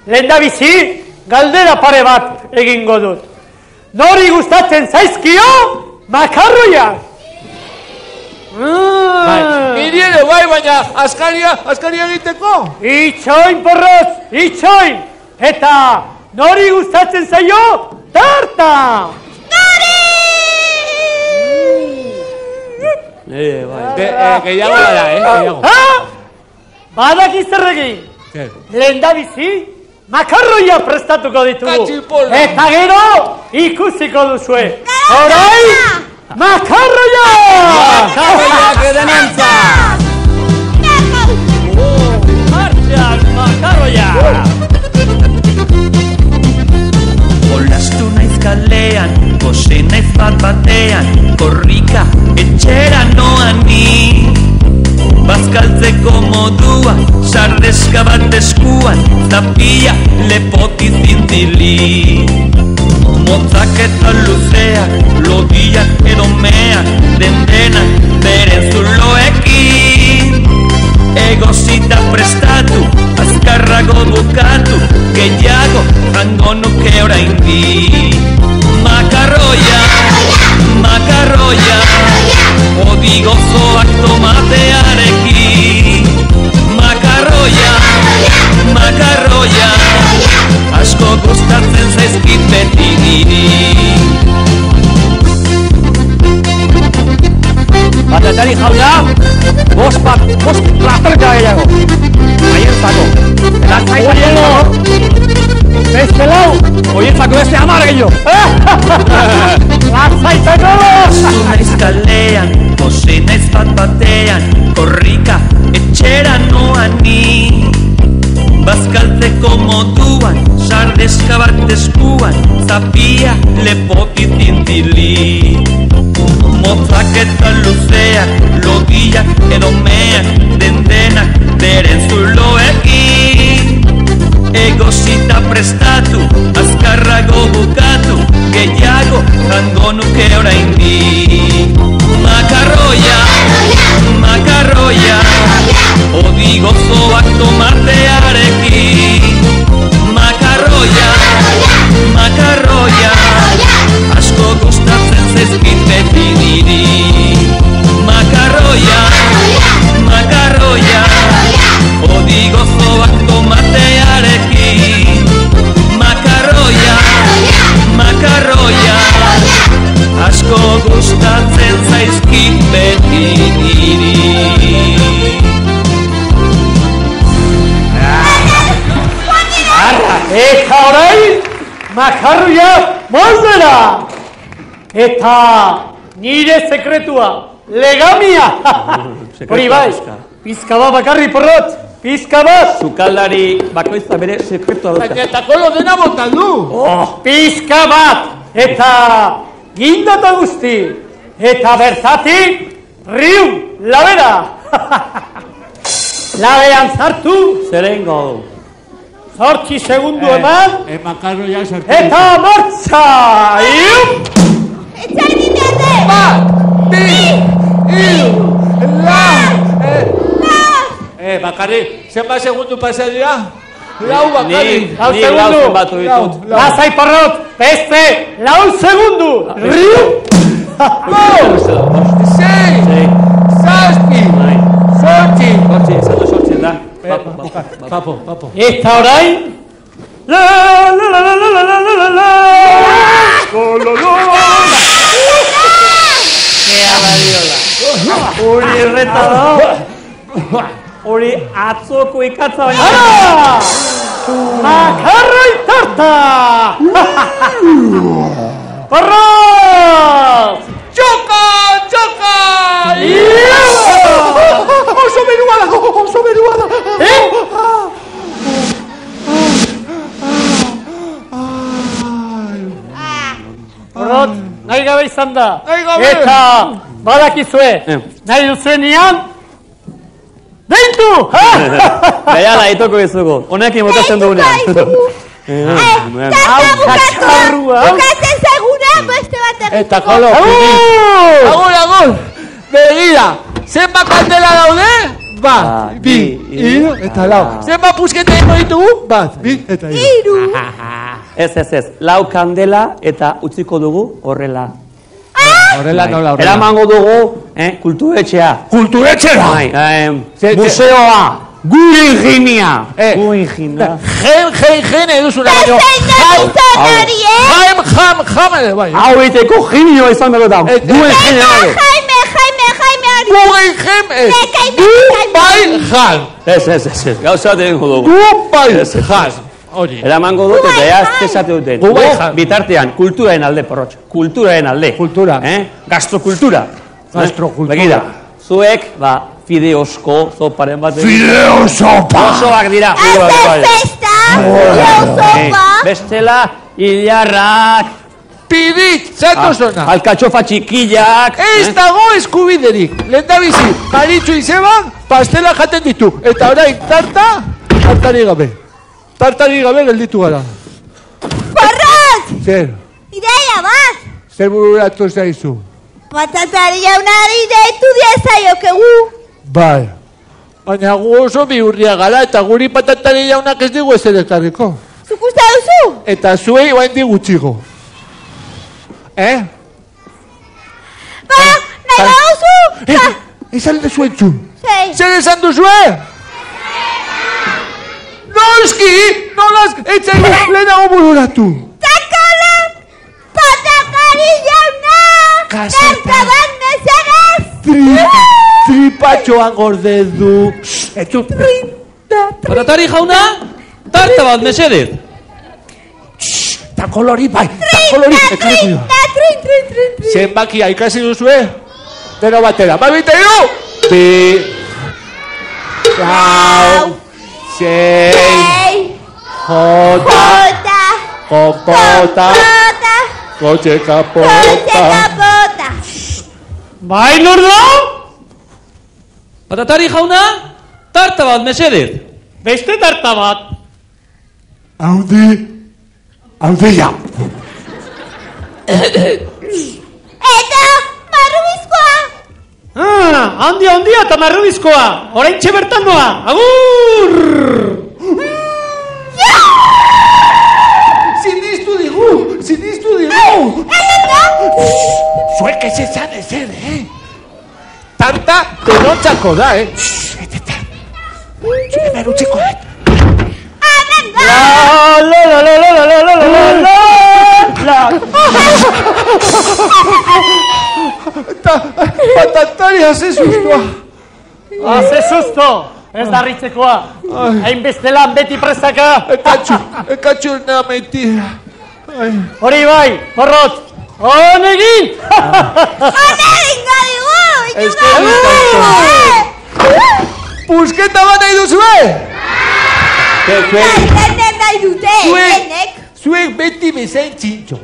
Lehen da bizi, galdera pare bat egingo dut. Nori gustatzen zaizkio, makarroiak! Niri ere bai, baina askaria egiteko? Itxoin, porroz, itxoin! Eta nori gustatzen zaio, tarta! Gehiago da, gehiago. Badaki zer egin? Lehendabizi, makarroia prestatuko ditugu. Katxipola. Eta gero, ikusiko duzue. Horai, makarroia! Makarroiak edenantza! Martxan, makarroiak! Olastu naiz kalean, gose naiz bat-batean Korrika etxera noan ni Bazkaltzeko modua Sardeska bat eskuan, zapia lepotik zintili. Motzak eta luzeak, lodiak edo meak, dendenak beren zuloekin. Egozita prestatu, azkarrago bukatu, gehiago jango nuke oraindik. Makarroia, makarroia, odi gozoak tomatearekin. Makarroia, makarroia, asko gustatzen zaizkit beti niri. Batatari jauna, bost platerka gehiago. Haientzako. Lasai gehiago. Beste lau. Horientzako beste 10 gehiago. Lasaitako! Zu naiz kalean, gose naiz bat batean, korrika etxera noa ni. Bazkaltzeko moduan, sardeska bat eskuan, zapia lepotik zintili. Motzak eta luzeak, lodiak edo meak, dendenak beren zuloekin. Egozita prestatu, azkarrago bukatu, gehiago jango nuke oraindik. Makarroia, makarroia, odi gozoak tomatearekin. Makarroia, makarroia, asko gustatzen zaizkit beti niri. Makarroia, makarroia, odi gozoak tomatearekin. Makarroia, makarroia, asko gustatzen zaizkit beti niri. Eta orain, makarroia moldera! Eta nire sekretua, legamia! Hori bai, pizka bat bakarri porrot, pizka bat! Sukaldari bakoitza bere sekretua dut. Eta kolo dena botan du. Pizka bat! Eta gindata guzti! Eta bertatik, riu, labera! Labean zartu, Zerengo. 8 segundu eman, Makarroia sartu. eta martxa! Iup! Etxai diterde! Bat, bi, hiru, lau. Bakarri, zenbat segundu pasa dira? Lau bakarri. Ni lau zenbatu ditut. Lasai porrot, beste, lau segundu! Riu! Sei, zazpi, zortzi. Hortzi, esatu sortzen da. Papo. Eta orain... La la la la la la la la la la Ea badiola. Hori erreta da. Hori atzoko ikatza baina. Makarroi tarta! Porroz! Txoka! Oso berua da! Porrot, nahi gabe izan da. Nahi gabe. Eta badakizue, nahi duzuenean, deitu! Behala, itoko izugu. Honekin botatzen dugunean. Bukatzen segura, beste bat egin. Eta kolo, agur! Begira, zenbat kandela daude? Bat, bi, hiru, eta lau. Zenbat pusketa egin ditugu? Bat, bi, eta hiru. Ez. Lau kandela eta utziko dugu horrela. Horrela nola. Eramango dugu, kulturetxea. Kulturetxera! Museoa! Gure inginia! Gure inginia. Gen eduzuna baino. Jam ere, bai. Hau egiteko genio izan dago da. Gure inginia dago. Gure gem ez. Bai jan. Ez. Gauza egingo dugu. Bai jan. Hori. Eramango dut eta ea esate duten. Bai jan. Bitartean, kulturaren alde, porrotx. Kulturaren alde. Kultura. Gastrokultura. Gastrokultura. Begira, zuek, fideosko zoparen bat. Fideo sopa! Osoak dira. Hace festa! Sopa! Bestela, hilarrak, Pirit, zatoz ona. Alkatxofa txikillak. Ez dago eskubiderik. Lehendabizi, Maritxu izeba, pastela jaten ditu. Eta orain, tartari gabe. Tartari gabe gelditu gara. Porrot! Zer? Ideia bat! Zer bururatu zaizu? Patatari jaunari deitu diezaiokegu. Bai. Baina gu oso bihurria gara eta guri patatari jaunak ez digu ezer ekarriko. Zuk uste duzu? Eta zuei bain digutxiko. Ba, nahi duzu? Esan dezu entzun. Zei. Zer esan duzue? Noski! Nolaz, etxai lehenago bururatu. Takola! Patatari jauna! Kaseta. Tarta bat mesedez! Tripatxoan gorde du. Etxun. Patatari jauna, tarta bat mesedez. Takolori, bai. Takolori. Trin! Zenbakia ikasi duzue? Deno batera. Babite iru! Bi. Lau. Sei. Jota. Kompota. Kotxe kapota. Bai, nordo? Patatari jauna, tarta bat mesedez. Beste tarta bat. Audia. Eta, marrubizkoa! Handia eta marrubizkoa. Orain bertan noa. Agur! Sinistu digu! Zuek ez esan ezer, Tarta denontzako da, Zure berutxeko da. Eta patatari haze sustoa. Haze susto. Ez da ritzekoa. Hainbeste lan beti prestaka. Ekatxur nea mentira. Hori bai, porrot. Honegin! Honegin gadigu! Pusketa bat nahi duzue? Zerten nahi dute, Zuek beti bezain txintxo.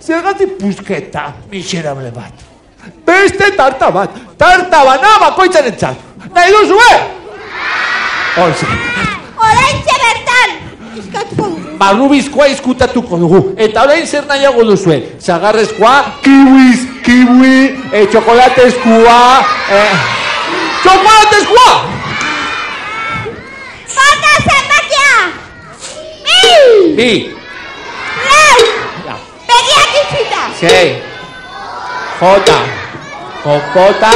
Zergatik pusketa miserable bat. Beste tarta bat. Tarta bana bakoitzan entzat. Nahi duzue? Horze. Orain bertan! Izkatuko dugu. Marrubizkoa izkutatuko dugu. Eta orain zer nahiago duzue? Zagarrezkoa, kiwi, txokolatezkoa, ¡chocolatezkoa! ¡Falta zenbakia! Bi! Lau! Begiak itxita! Sei. Jota. Kompota.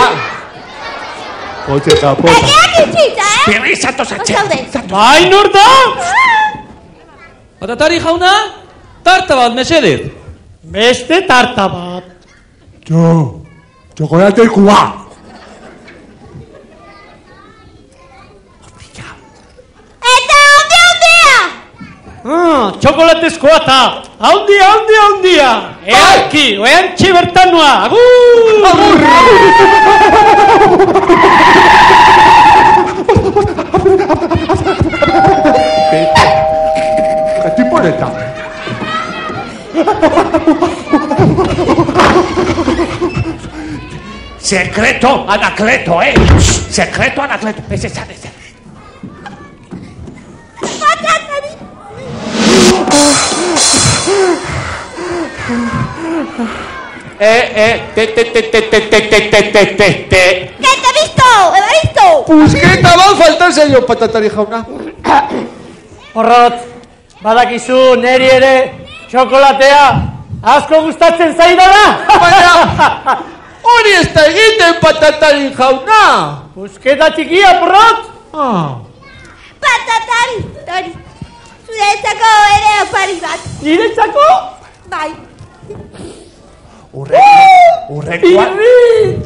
Kotxe kapota. Begiak itxita, Berri zatoz atxe. Bai, norda? Patatari jauna, tarta bat mesedez. Beste tarta bat. Txokolatezkoa. Eta handia! Txokolatezkoa eta handia. Earki, oean bertan noa. Agur! Katiponeta. Secreto Anacleto, Secreto Anacleto. Ez esan. Patatari! Que te he visto! Pusketa bat faltan zailo, patatari jauna. Porrot, badakizu neri ere txokolatea asko gustatzen zaidala. Baina, hori ez da egiten, patatari jauna. Pusketa txikia, porrot. Patatari! Zuretzako ere opari bat. Niretzako? Bai. Urrekoa. Pirrit!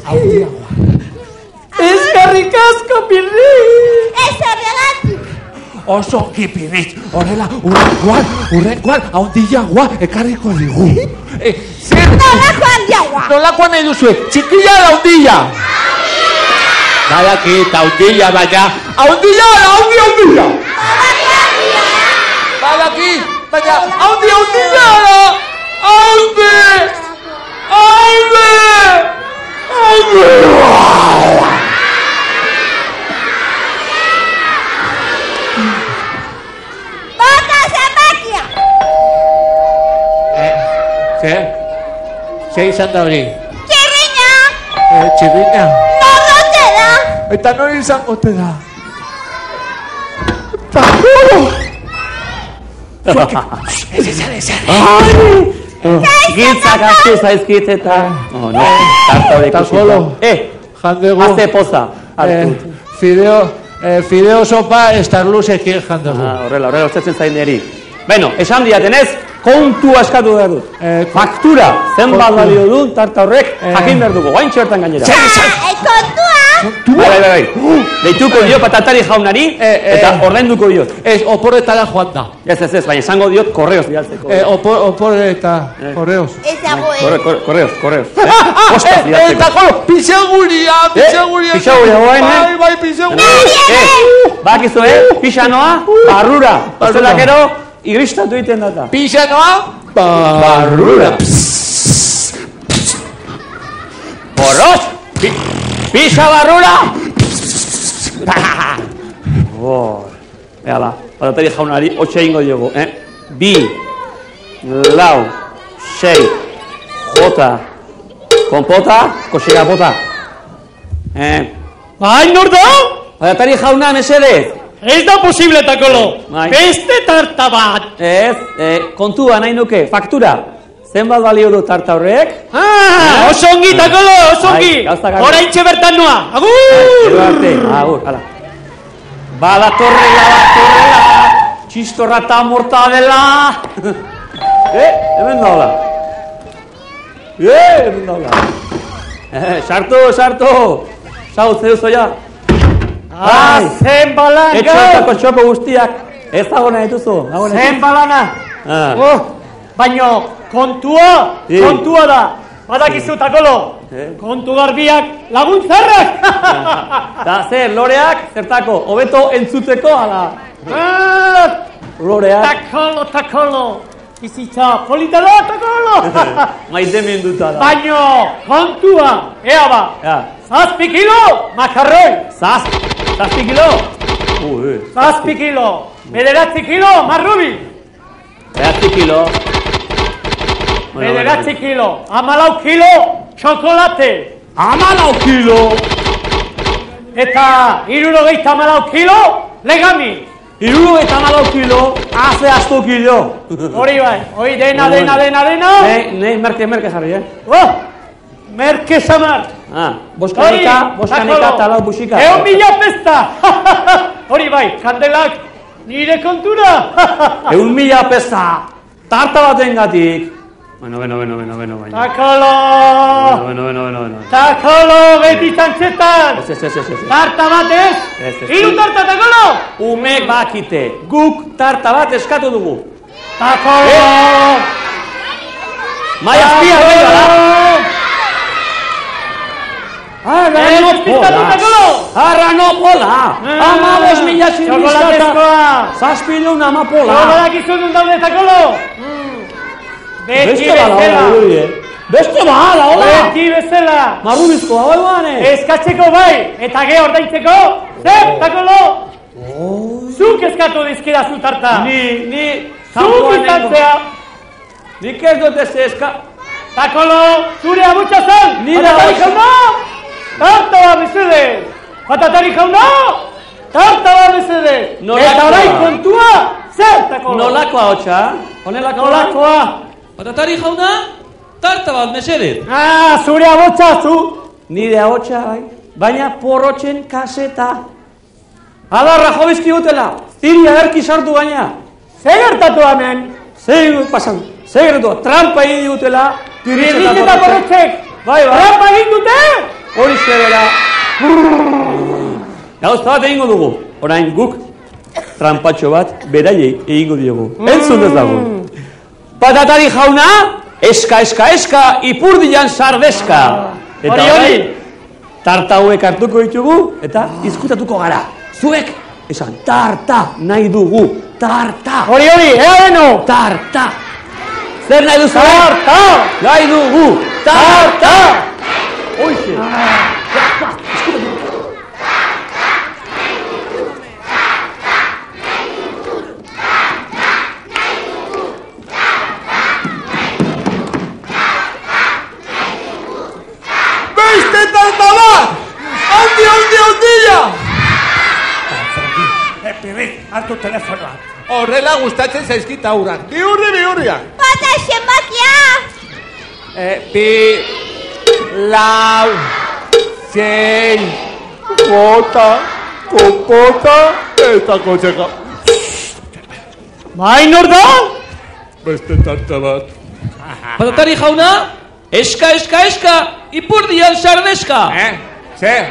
Eskerrik asko, Pirrit! Ez horregatik. Oso kipirrit. Horrela, urrenkoan, haundilla ekarriko digu. Nolako handiagoa. Nolakoan nahi duzue? Txikilla da haundilla. Badakit, haundilla, baina. Haundilla da haundilla. Badakit, baina haundilla da. Ze izan da hori? Txirrina! Txirrina? Norrote da! Eta nori izango te da? Giltzak hartu zaizkit eta... No, tarta hori Takolo. Jandego. Haze poza. Fideo sopa estarluzekin jandego. Horrela ostetzen zain neri. Beno, esan diatenez, kontua eskatu behar dut. Faktura, zenbat balio du tarta horrek, jakin behar dugu, guain txertan gainera. Kontua! Bai. Deituko dio patatari jaunari, eta ordainduko diot. Ez, oporretara joan da. Ez, baina esango diot korreos bidaltzeko. Oporreta, korreos. Ez dagoen. Korreos. Postaz bidaltzeko. Eta kolo, pixeguria. Bai, pixeguria. Bakizu, pixanoa, barrura. Ostela gero, irristatu egiten data. Pixanoa, barrura. Porros! Pixa barrura! Ehala, patatari jaunari, 8 egingo diogu, Bi, lau, 6, jota, konpota, koxera bota. Bai, nor da? Patatari jauna, mesedez. Ez da posible, Takolo. Bai. Beste tarta bat. Ez, kontua nahi nuke, faktura. Zenbat balio du tarta horrek? Oso ongi, Takolo, oso ongi. Oraintxe bertan noa. Agur, hala. Badatorrela, txistorra eta mortadela. Hemen daula. Hemen daula. Sartu. Saut, zeu zoia. Zen balana. Etxoetako txopo guztiak. Ez dago nahi dituzu. Zen balana. Baina kontua da. Badakizu, Takolo. Kontu garbiak laguntzarrak. Da, zer, loreak, zertako, hobeto entzuteko, ala. Loreak. Takolo. Bizitza polita da, Takolo. Maite menduta da. Baina kontua, ea ba. 7 kilo, makarroi. 7 kilo? 7 kilo. 9 kilo, marrubi. 9 kilo. 9 kilo. 14 kilo, txokolate. 14 kilo? Eta 74 kilo, legami. 74 kilo, haze asko kilo. Hori bai, hori dena. Nei, merke jarri, Merke samar. Boskanika eta lau busika. 1.000 pesta. Hori bai, kandelak nire kontura. 1.000 pesta. Tarta baten gatik. Bueno, baina. Takolo, beti txantxetan. Ez. Tarta bat ez? Hiru tarta, Takolo. Umek bakite. Guk tarta bat eskatu dugu. Takolo. Maia azpia, da. Arranopola! 15.000 Txokolatezkoa! 7.000 amapola! Txokolakizu dut daude, Takolo! Beti bezala! Beste bahala, hola! Beti bezala! Marrubizkoa, bai bane! Eskatzeko bai, eta ge ordaintzeko, zer, Takolo? Zuk eskatu dizkidazu tarta! Zuk izantzea! Nik ez dut ez eska... Takolo, zure abutsa zen! Patatari jauna! Tarta bat bezede! Patatari jauna! Tarta bat bezede! Eta orain kontua, zer, Takolo? Nolakoa hotxa? Nolakoa? Patatari jauna, tarta bat mesedez. Zure abotsa, zu! Nire hotxa, bai. Baina porrotxen kaseta. Adarra jo bizkigutela. Ziria erki sartu gaina. Zer gertatu hemen? Zer pasan? Zer gertatu? Trampa egin digutela. Pirritz eta porrotxek! Bai. Trampa egin dute? Hori zebera. Gauzta bat egingo dugu. Orain guk trampatxo bat beraiei egingo diogu. Entzun ez dago. Patatari jauna, eska, ipurdian sardeska. Eta hori, tarta hauek hartuko ditugu eta izkutatuko gara. Zuek, esan, tarta nahi dugu. Tarta. Hori, ea deno. Tarta. Zer nahi duzu? Tarta. Nahi dugu. Tarta. Oixe. hartu telefonoa. Horrela gustatzen zaizkit aurrak. Bihurriak. Bata zenbakia! Bi, lau, zein, bota, kompota, eta kotxeka. Bai, nor da? Beste tarte bat. Patatari jauna, eska, ipurdian sardeska. Zer?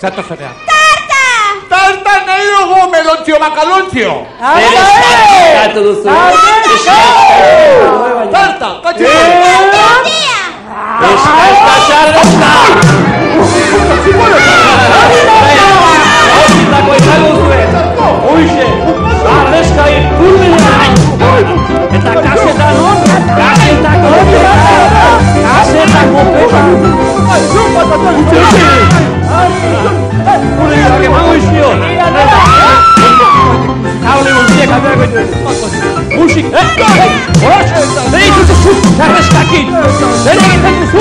Zato zerea. Tarta! Tarta nahi dugu, melontzio, makalontzio. Eskatu duzu. Tarta, kotxeka. Tortilla! Eska, sardeska. Hortitako izango zuen. Hoixe, sardeska ipurdian. Eta kasetan hon, kasetako peta. Purdiak emango izio. Haule guztiak aterako dituen. Musik, horatx, zer ikutuzu, sardeskakin. Zer egiten duzu.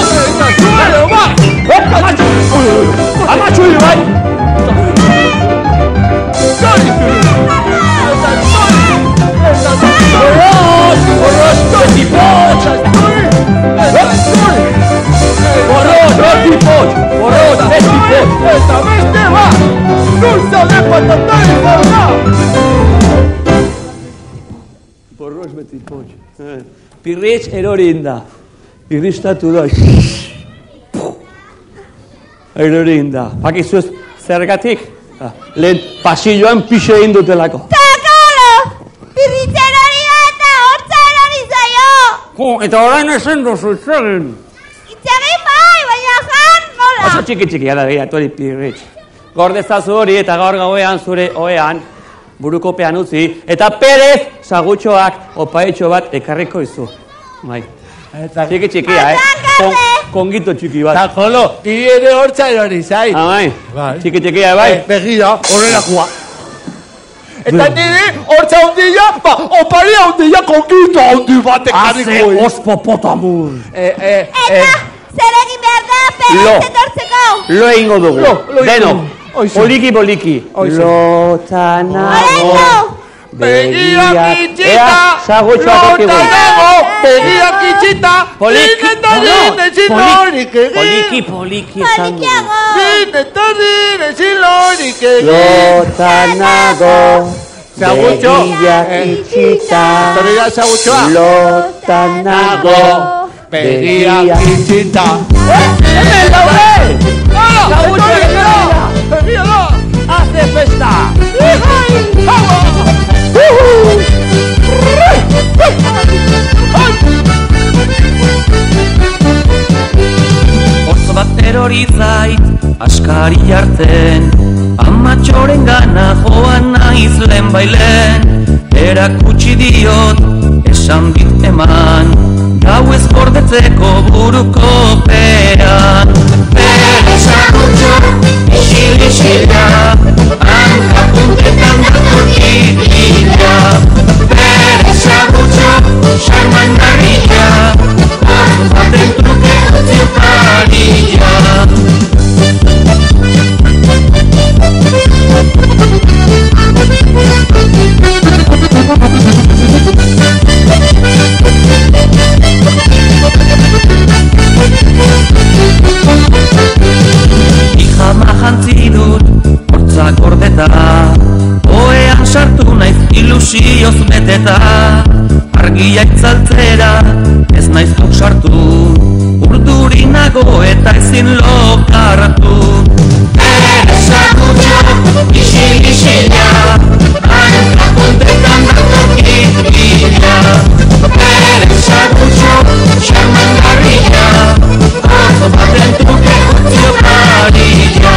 Amatxu hil bai. Borros, betipotx! Eta beste bat! Dulza de patatari jauna! Borros, betipotx. Pirritx erorin da. Pirristatu da. Erorin da. Pakizu ez zergatik? Lehen pasilloan pixe egin dutelako. Takalo! Pirritza erori da eta hortza erori zaio! Eta orain ezen dozu itzegin. Itzegin bai, baina jan nola! Oso txiki da gehiatu hori Pirritx. Gordezazu hori eta gaur gauean zure oean burukopean utzi eta Perez sagutxoak opaetxo bat ekarriko izu. Bai. Txikia, Kongito txiki bat. Eta jolo, niri ere hortza erori zai. Bai. Txikia, bai. Begira, horrelakoa. Eta niri hortza hundilla, oparia hundilla kongito hundi bat ekarriko. Haze ospopotamur. Eta, zer egin behar da Perez etortzeko? Lo egingo dugu. Denok. Poliki. Lotanago. Begiak itxita, lotanago, begiak itxita, inetorrin ezin lorik egin. Poliki esan dugu. Inetorrin ezin lorik egin. Lotanago, begiak itxita, lotanago, begiak itxita. Hemen daude! Sagutxoak etorria! Begia da! Haze festa! Hortz bat erori zait, askari hartzen, amatxoren gana joan naiz lehen bailen, erakutsi diot, esan dit eman, gau ez gordetzeko burukopean. Perez sagutxo, isil-isila, hanka puntetan datorkidila. Perez sagutxo, xarmangarria, hortz baten truke utzi oparia. Ijama jantzi dut, hortza gordeta, oean sartu naiz ilusioz beteta, argia itzaltzera ez naiz duk sartu, urdurinago eta ezin lokartu. Perez sagutxo, isil-isila, hanka puntetan datorkidila. Perez sagutxo, xarmangarria, hortz baten truke utzi oparia.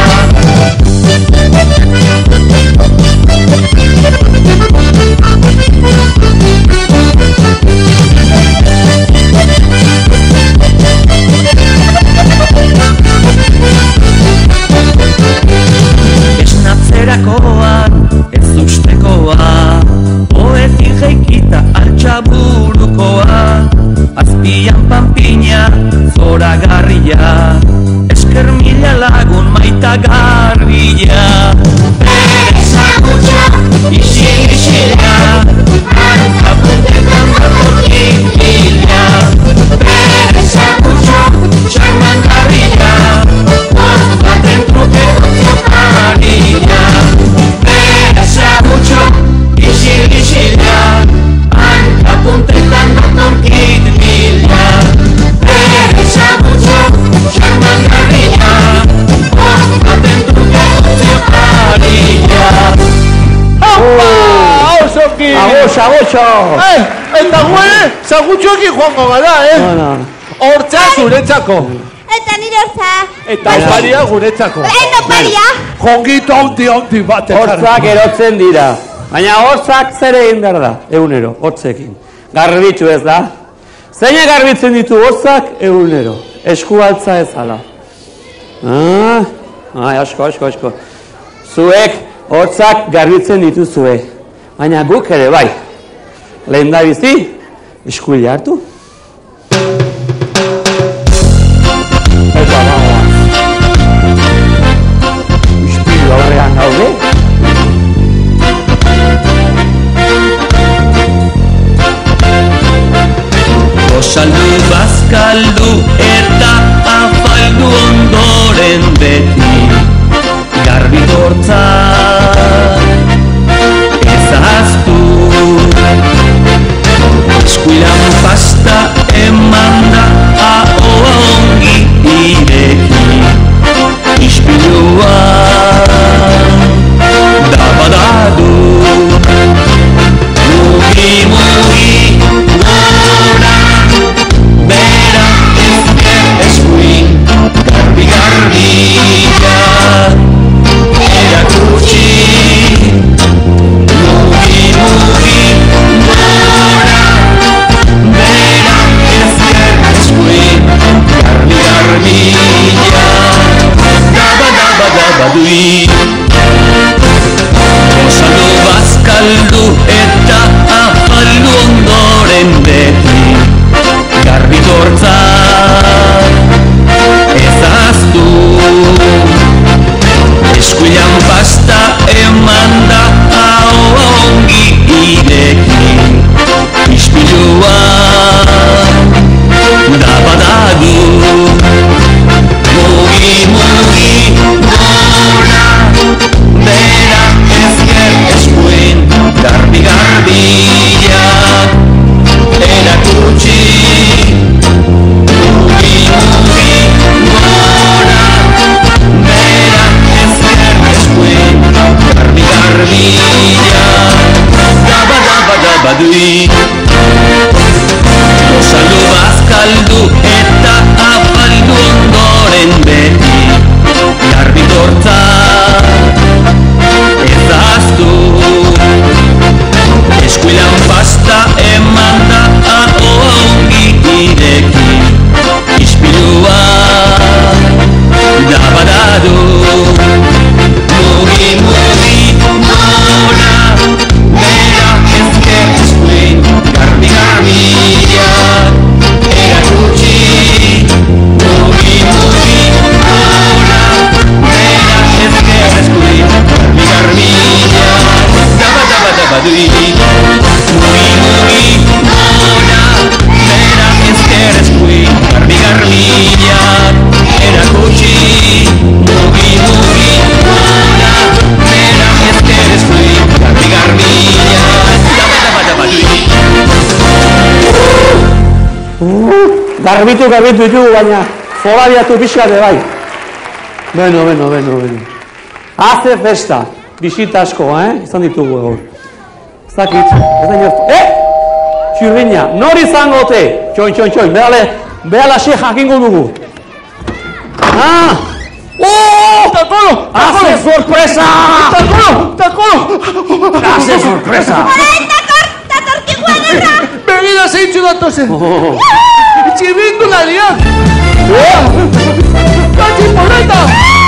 Esnatzerakoan ez ustekoa, oetin jeikita altxaburukoa, azpian panpina zoragarria, esker mila lagun maitagarria. Perez sagutxo, sagutxo! Eta guere, sagutxoekin joango gara, Hortza zuretzako. Eta nire hortza. Eta oparia guretzako. Oparia. Jongito haundi bat. Hortzak erotzen dira. Baina hortzak zer egin behar da, egunero, hortzekin. Garbitu ez da. Zeina garbitzen ditu hortzak egunero. Eskualtza ez ala. Asko. Zuek hortzak garbitzen dituzue. Baina guk ere bai. Lehen da bizi, eskuila hartu. Eta bagoaz. Ispilu aurrean gaude. Osaldu, bazkaldu eta afaldu ondoren beti garbitortza ezaztu. Eskuilan pasta emanda ahoa ongi ireki ispilua dabadadu. Mugi gora bera ezker eskuin garbi-garbia erakutsi. Mugi gora bera ezker eskuin garbi-garbia daba-daba-daba-dui. Osaldu, bazkaldu eta afaldu ondoren beti garbitortza ezaztu. Eskuilan pasta emanda ahoa ongi ireki ispilua dabadadu. Mugi gora bera ezker eskuin garbi-garbia erakutsi. Mugi gora bera ezker eskuin garbi-garbia daba-daba-daba-dui. Osaldu, bazkaldu eta afaldu ondoren beti garbitortza ezaztu. Eskuilan pasta emanda ahoa ongi ireki ispilua dabadadu. Mugi gora bera ezker eskuin garbi-garbia erakutsi. Mugi gora bera ezker eskuin garbi-garbia daba-daba-daba-dui. Mugi gora bera ezker eskuin garbi-garbia erakutsi. Mugi gora bera ezker eskuin garbi-garbia daba-daba-daba-dui. Garbitu ditugu, baina forabiatu pixkate bai. Beno. Haze festa, bisita asko, izan ditugu egon. Ez dakit, ez da inertu. Txirrina, nor izango ote? Txoin, behala xe jakingo dugu. Takolo! Haze sorpresa! Takolo! Haze sorpresa! Datorkigu aderra! Begira zeintzu datozen! Txirrindulariak! Katxipoleta!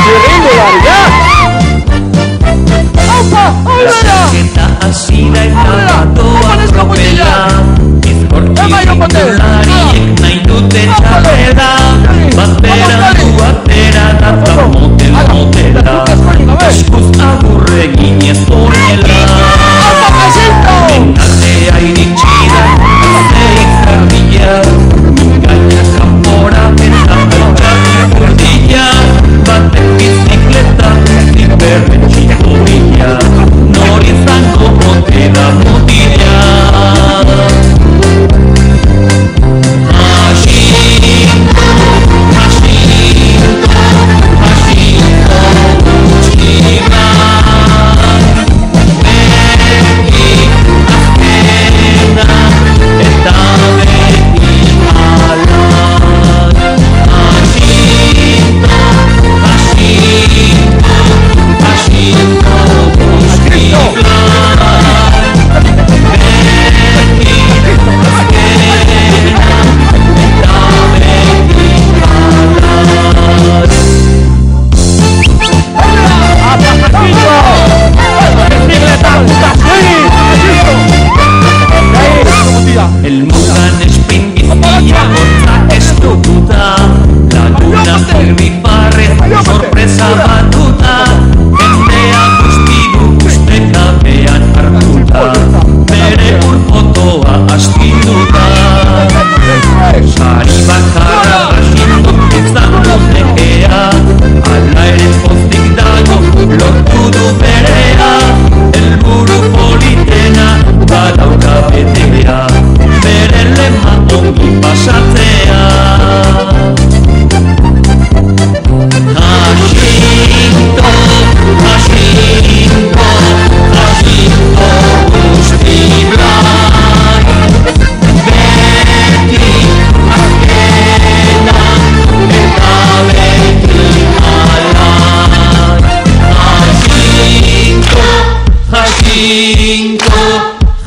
Txirrindulariak! Aupa! Aurrera! Eta asida eta batoa tropela Bizkortxirrindulariek nahi dute txarrera Bat berandu atera da motela Eskuz agurregin ez honela Denalea iritsida zeik zardilla Gaina kanpora eta beltxak erdilla Batek bizikleta ziberren txiko bila Nor izango bote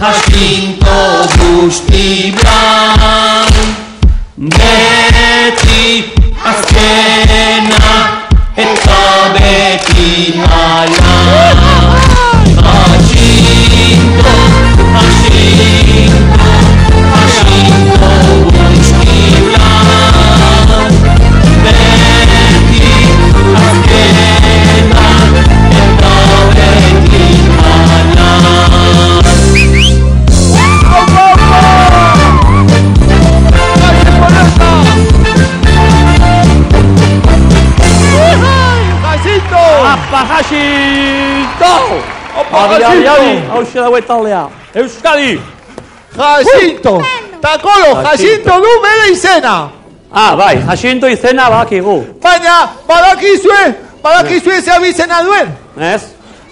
Jacinto busti blanc, beti azkena eta beti mala. Jacinto, Jacinto, Jacinto busti blanc, beti azkena eta beti mala. Apa Jacinto! Adi, hauxe daue taldea. Euskadi! Jacinto! Takolo, Jacinto du bere izena! Bai, Jacinto izena badakigu. Baina, badakizue ze abizena duen? Ez?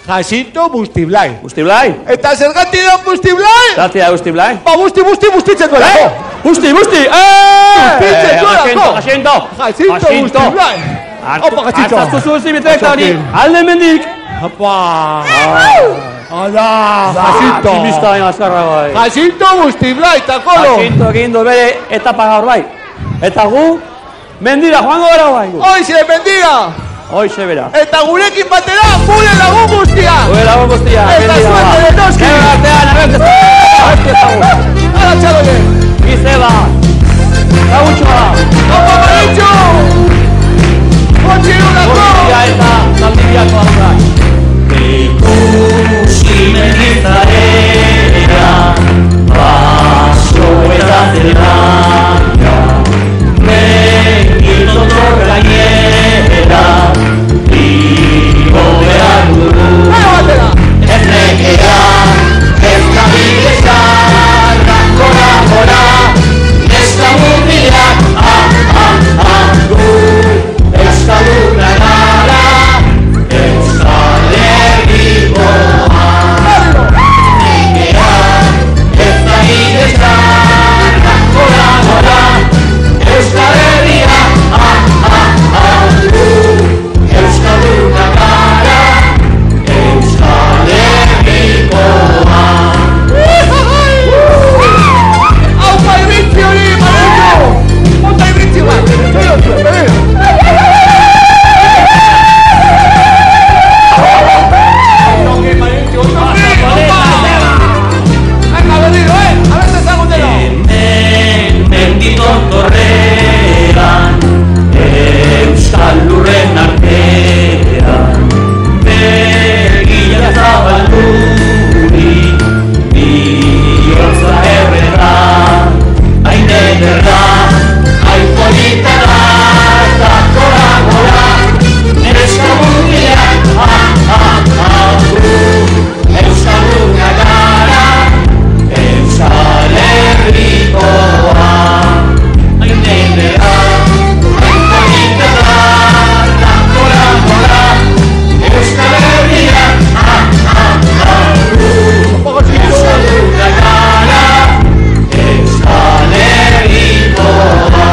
Jacinto Bustiblai. Bustiblai? Eta zergatik da Bustiblai? Zergatik da Bustiblai? Ba, bustitzen duelako. Busti! Bustitzen duelako. Jacinto! Jacinto Bustiblai. Opa, Jacinto. Artaztu zuzi bitek hori. Alde mendik. Opa. Hala, Jacinto. Optimista baina azkarra bai. Jacinto Bustiblai, Takolo. Jacinto egin du bere etapa gaur bai. Eta gu, mendira joango gara bai. Hoize, mendira. Hoize bera. Eta gurekin batera, gure lagun guztia. Gure lagun guztia. Eta suerte de noski. Gero artean, Ara txaloie. Gizeba. Gagutxoa. Opa, Maritxo. Kontxirunako. Guztia eta zaldibiako aurrak. Ikusi mendizarera, baso eta zelanga, mengito torgainera, igo behar dugu. Ez nekea, ez da bidezarra, gora, ez da mundiak, gu, euskalduna gara, Euskal Herrikoa. Nekea, ez da bidezarra, gora, Euskal Herria, gu, euskalduna gara, Euskal Herrikoa. Aupa iritzi hori, Maritxo. Monta iritzi bat. Mendito torrean, euskal lurren artean, begila zabalduri, bihotza erretan, hain ederra, hain polita da, eta gora, neska mundiak, euskal lurra gara, Euskal Herrikoa. Hain ederra, hain polita da, gora, Euskal Herria, euskal lurra gara, Euskal Herrikoa.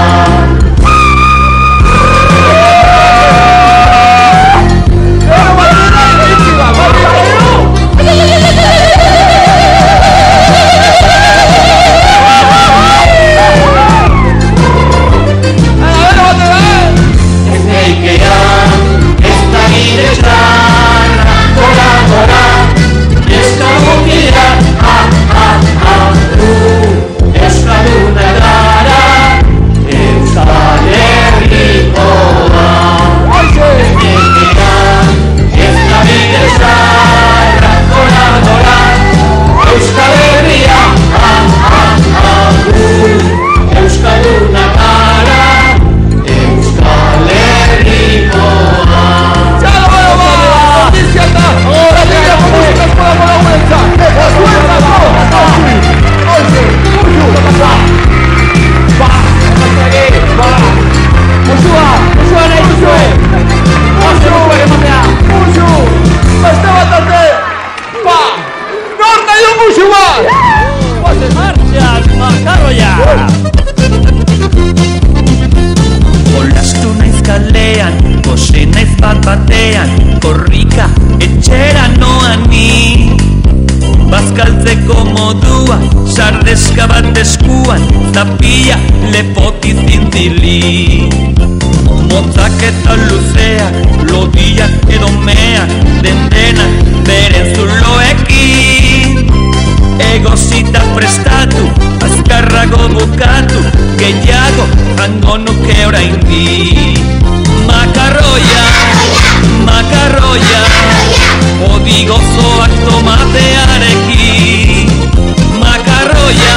Olastu naiz kalean, gose naiz bat-batean, korrika etxera noan ni, bazkaltzeko modua, sardezka bat eskuan, zapia lepoti zintili. Motzak eta luzeak, lodiak edo meak, dendenak beren zuloekin. Egozita prestatu, azkarrago bukatu, gehiago jango nuke oraindik. Makarroia, makarroia, odi gozoak tomatearekin. Makarroia,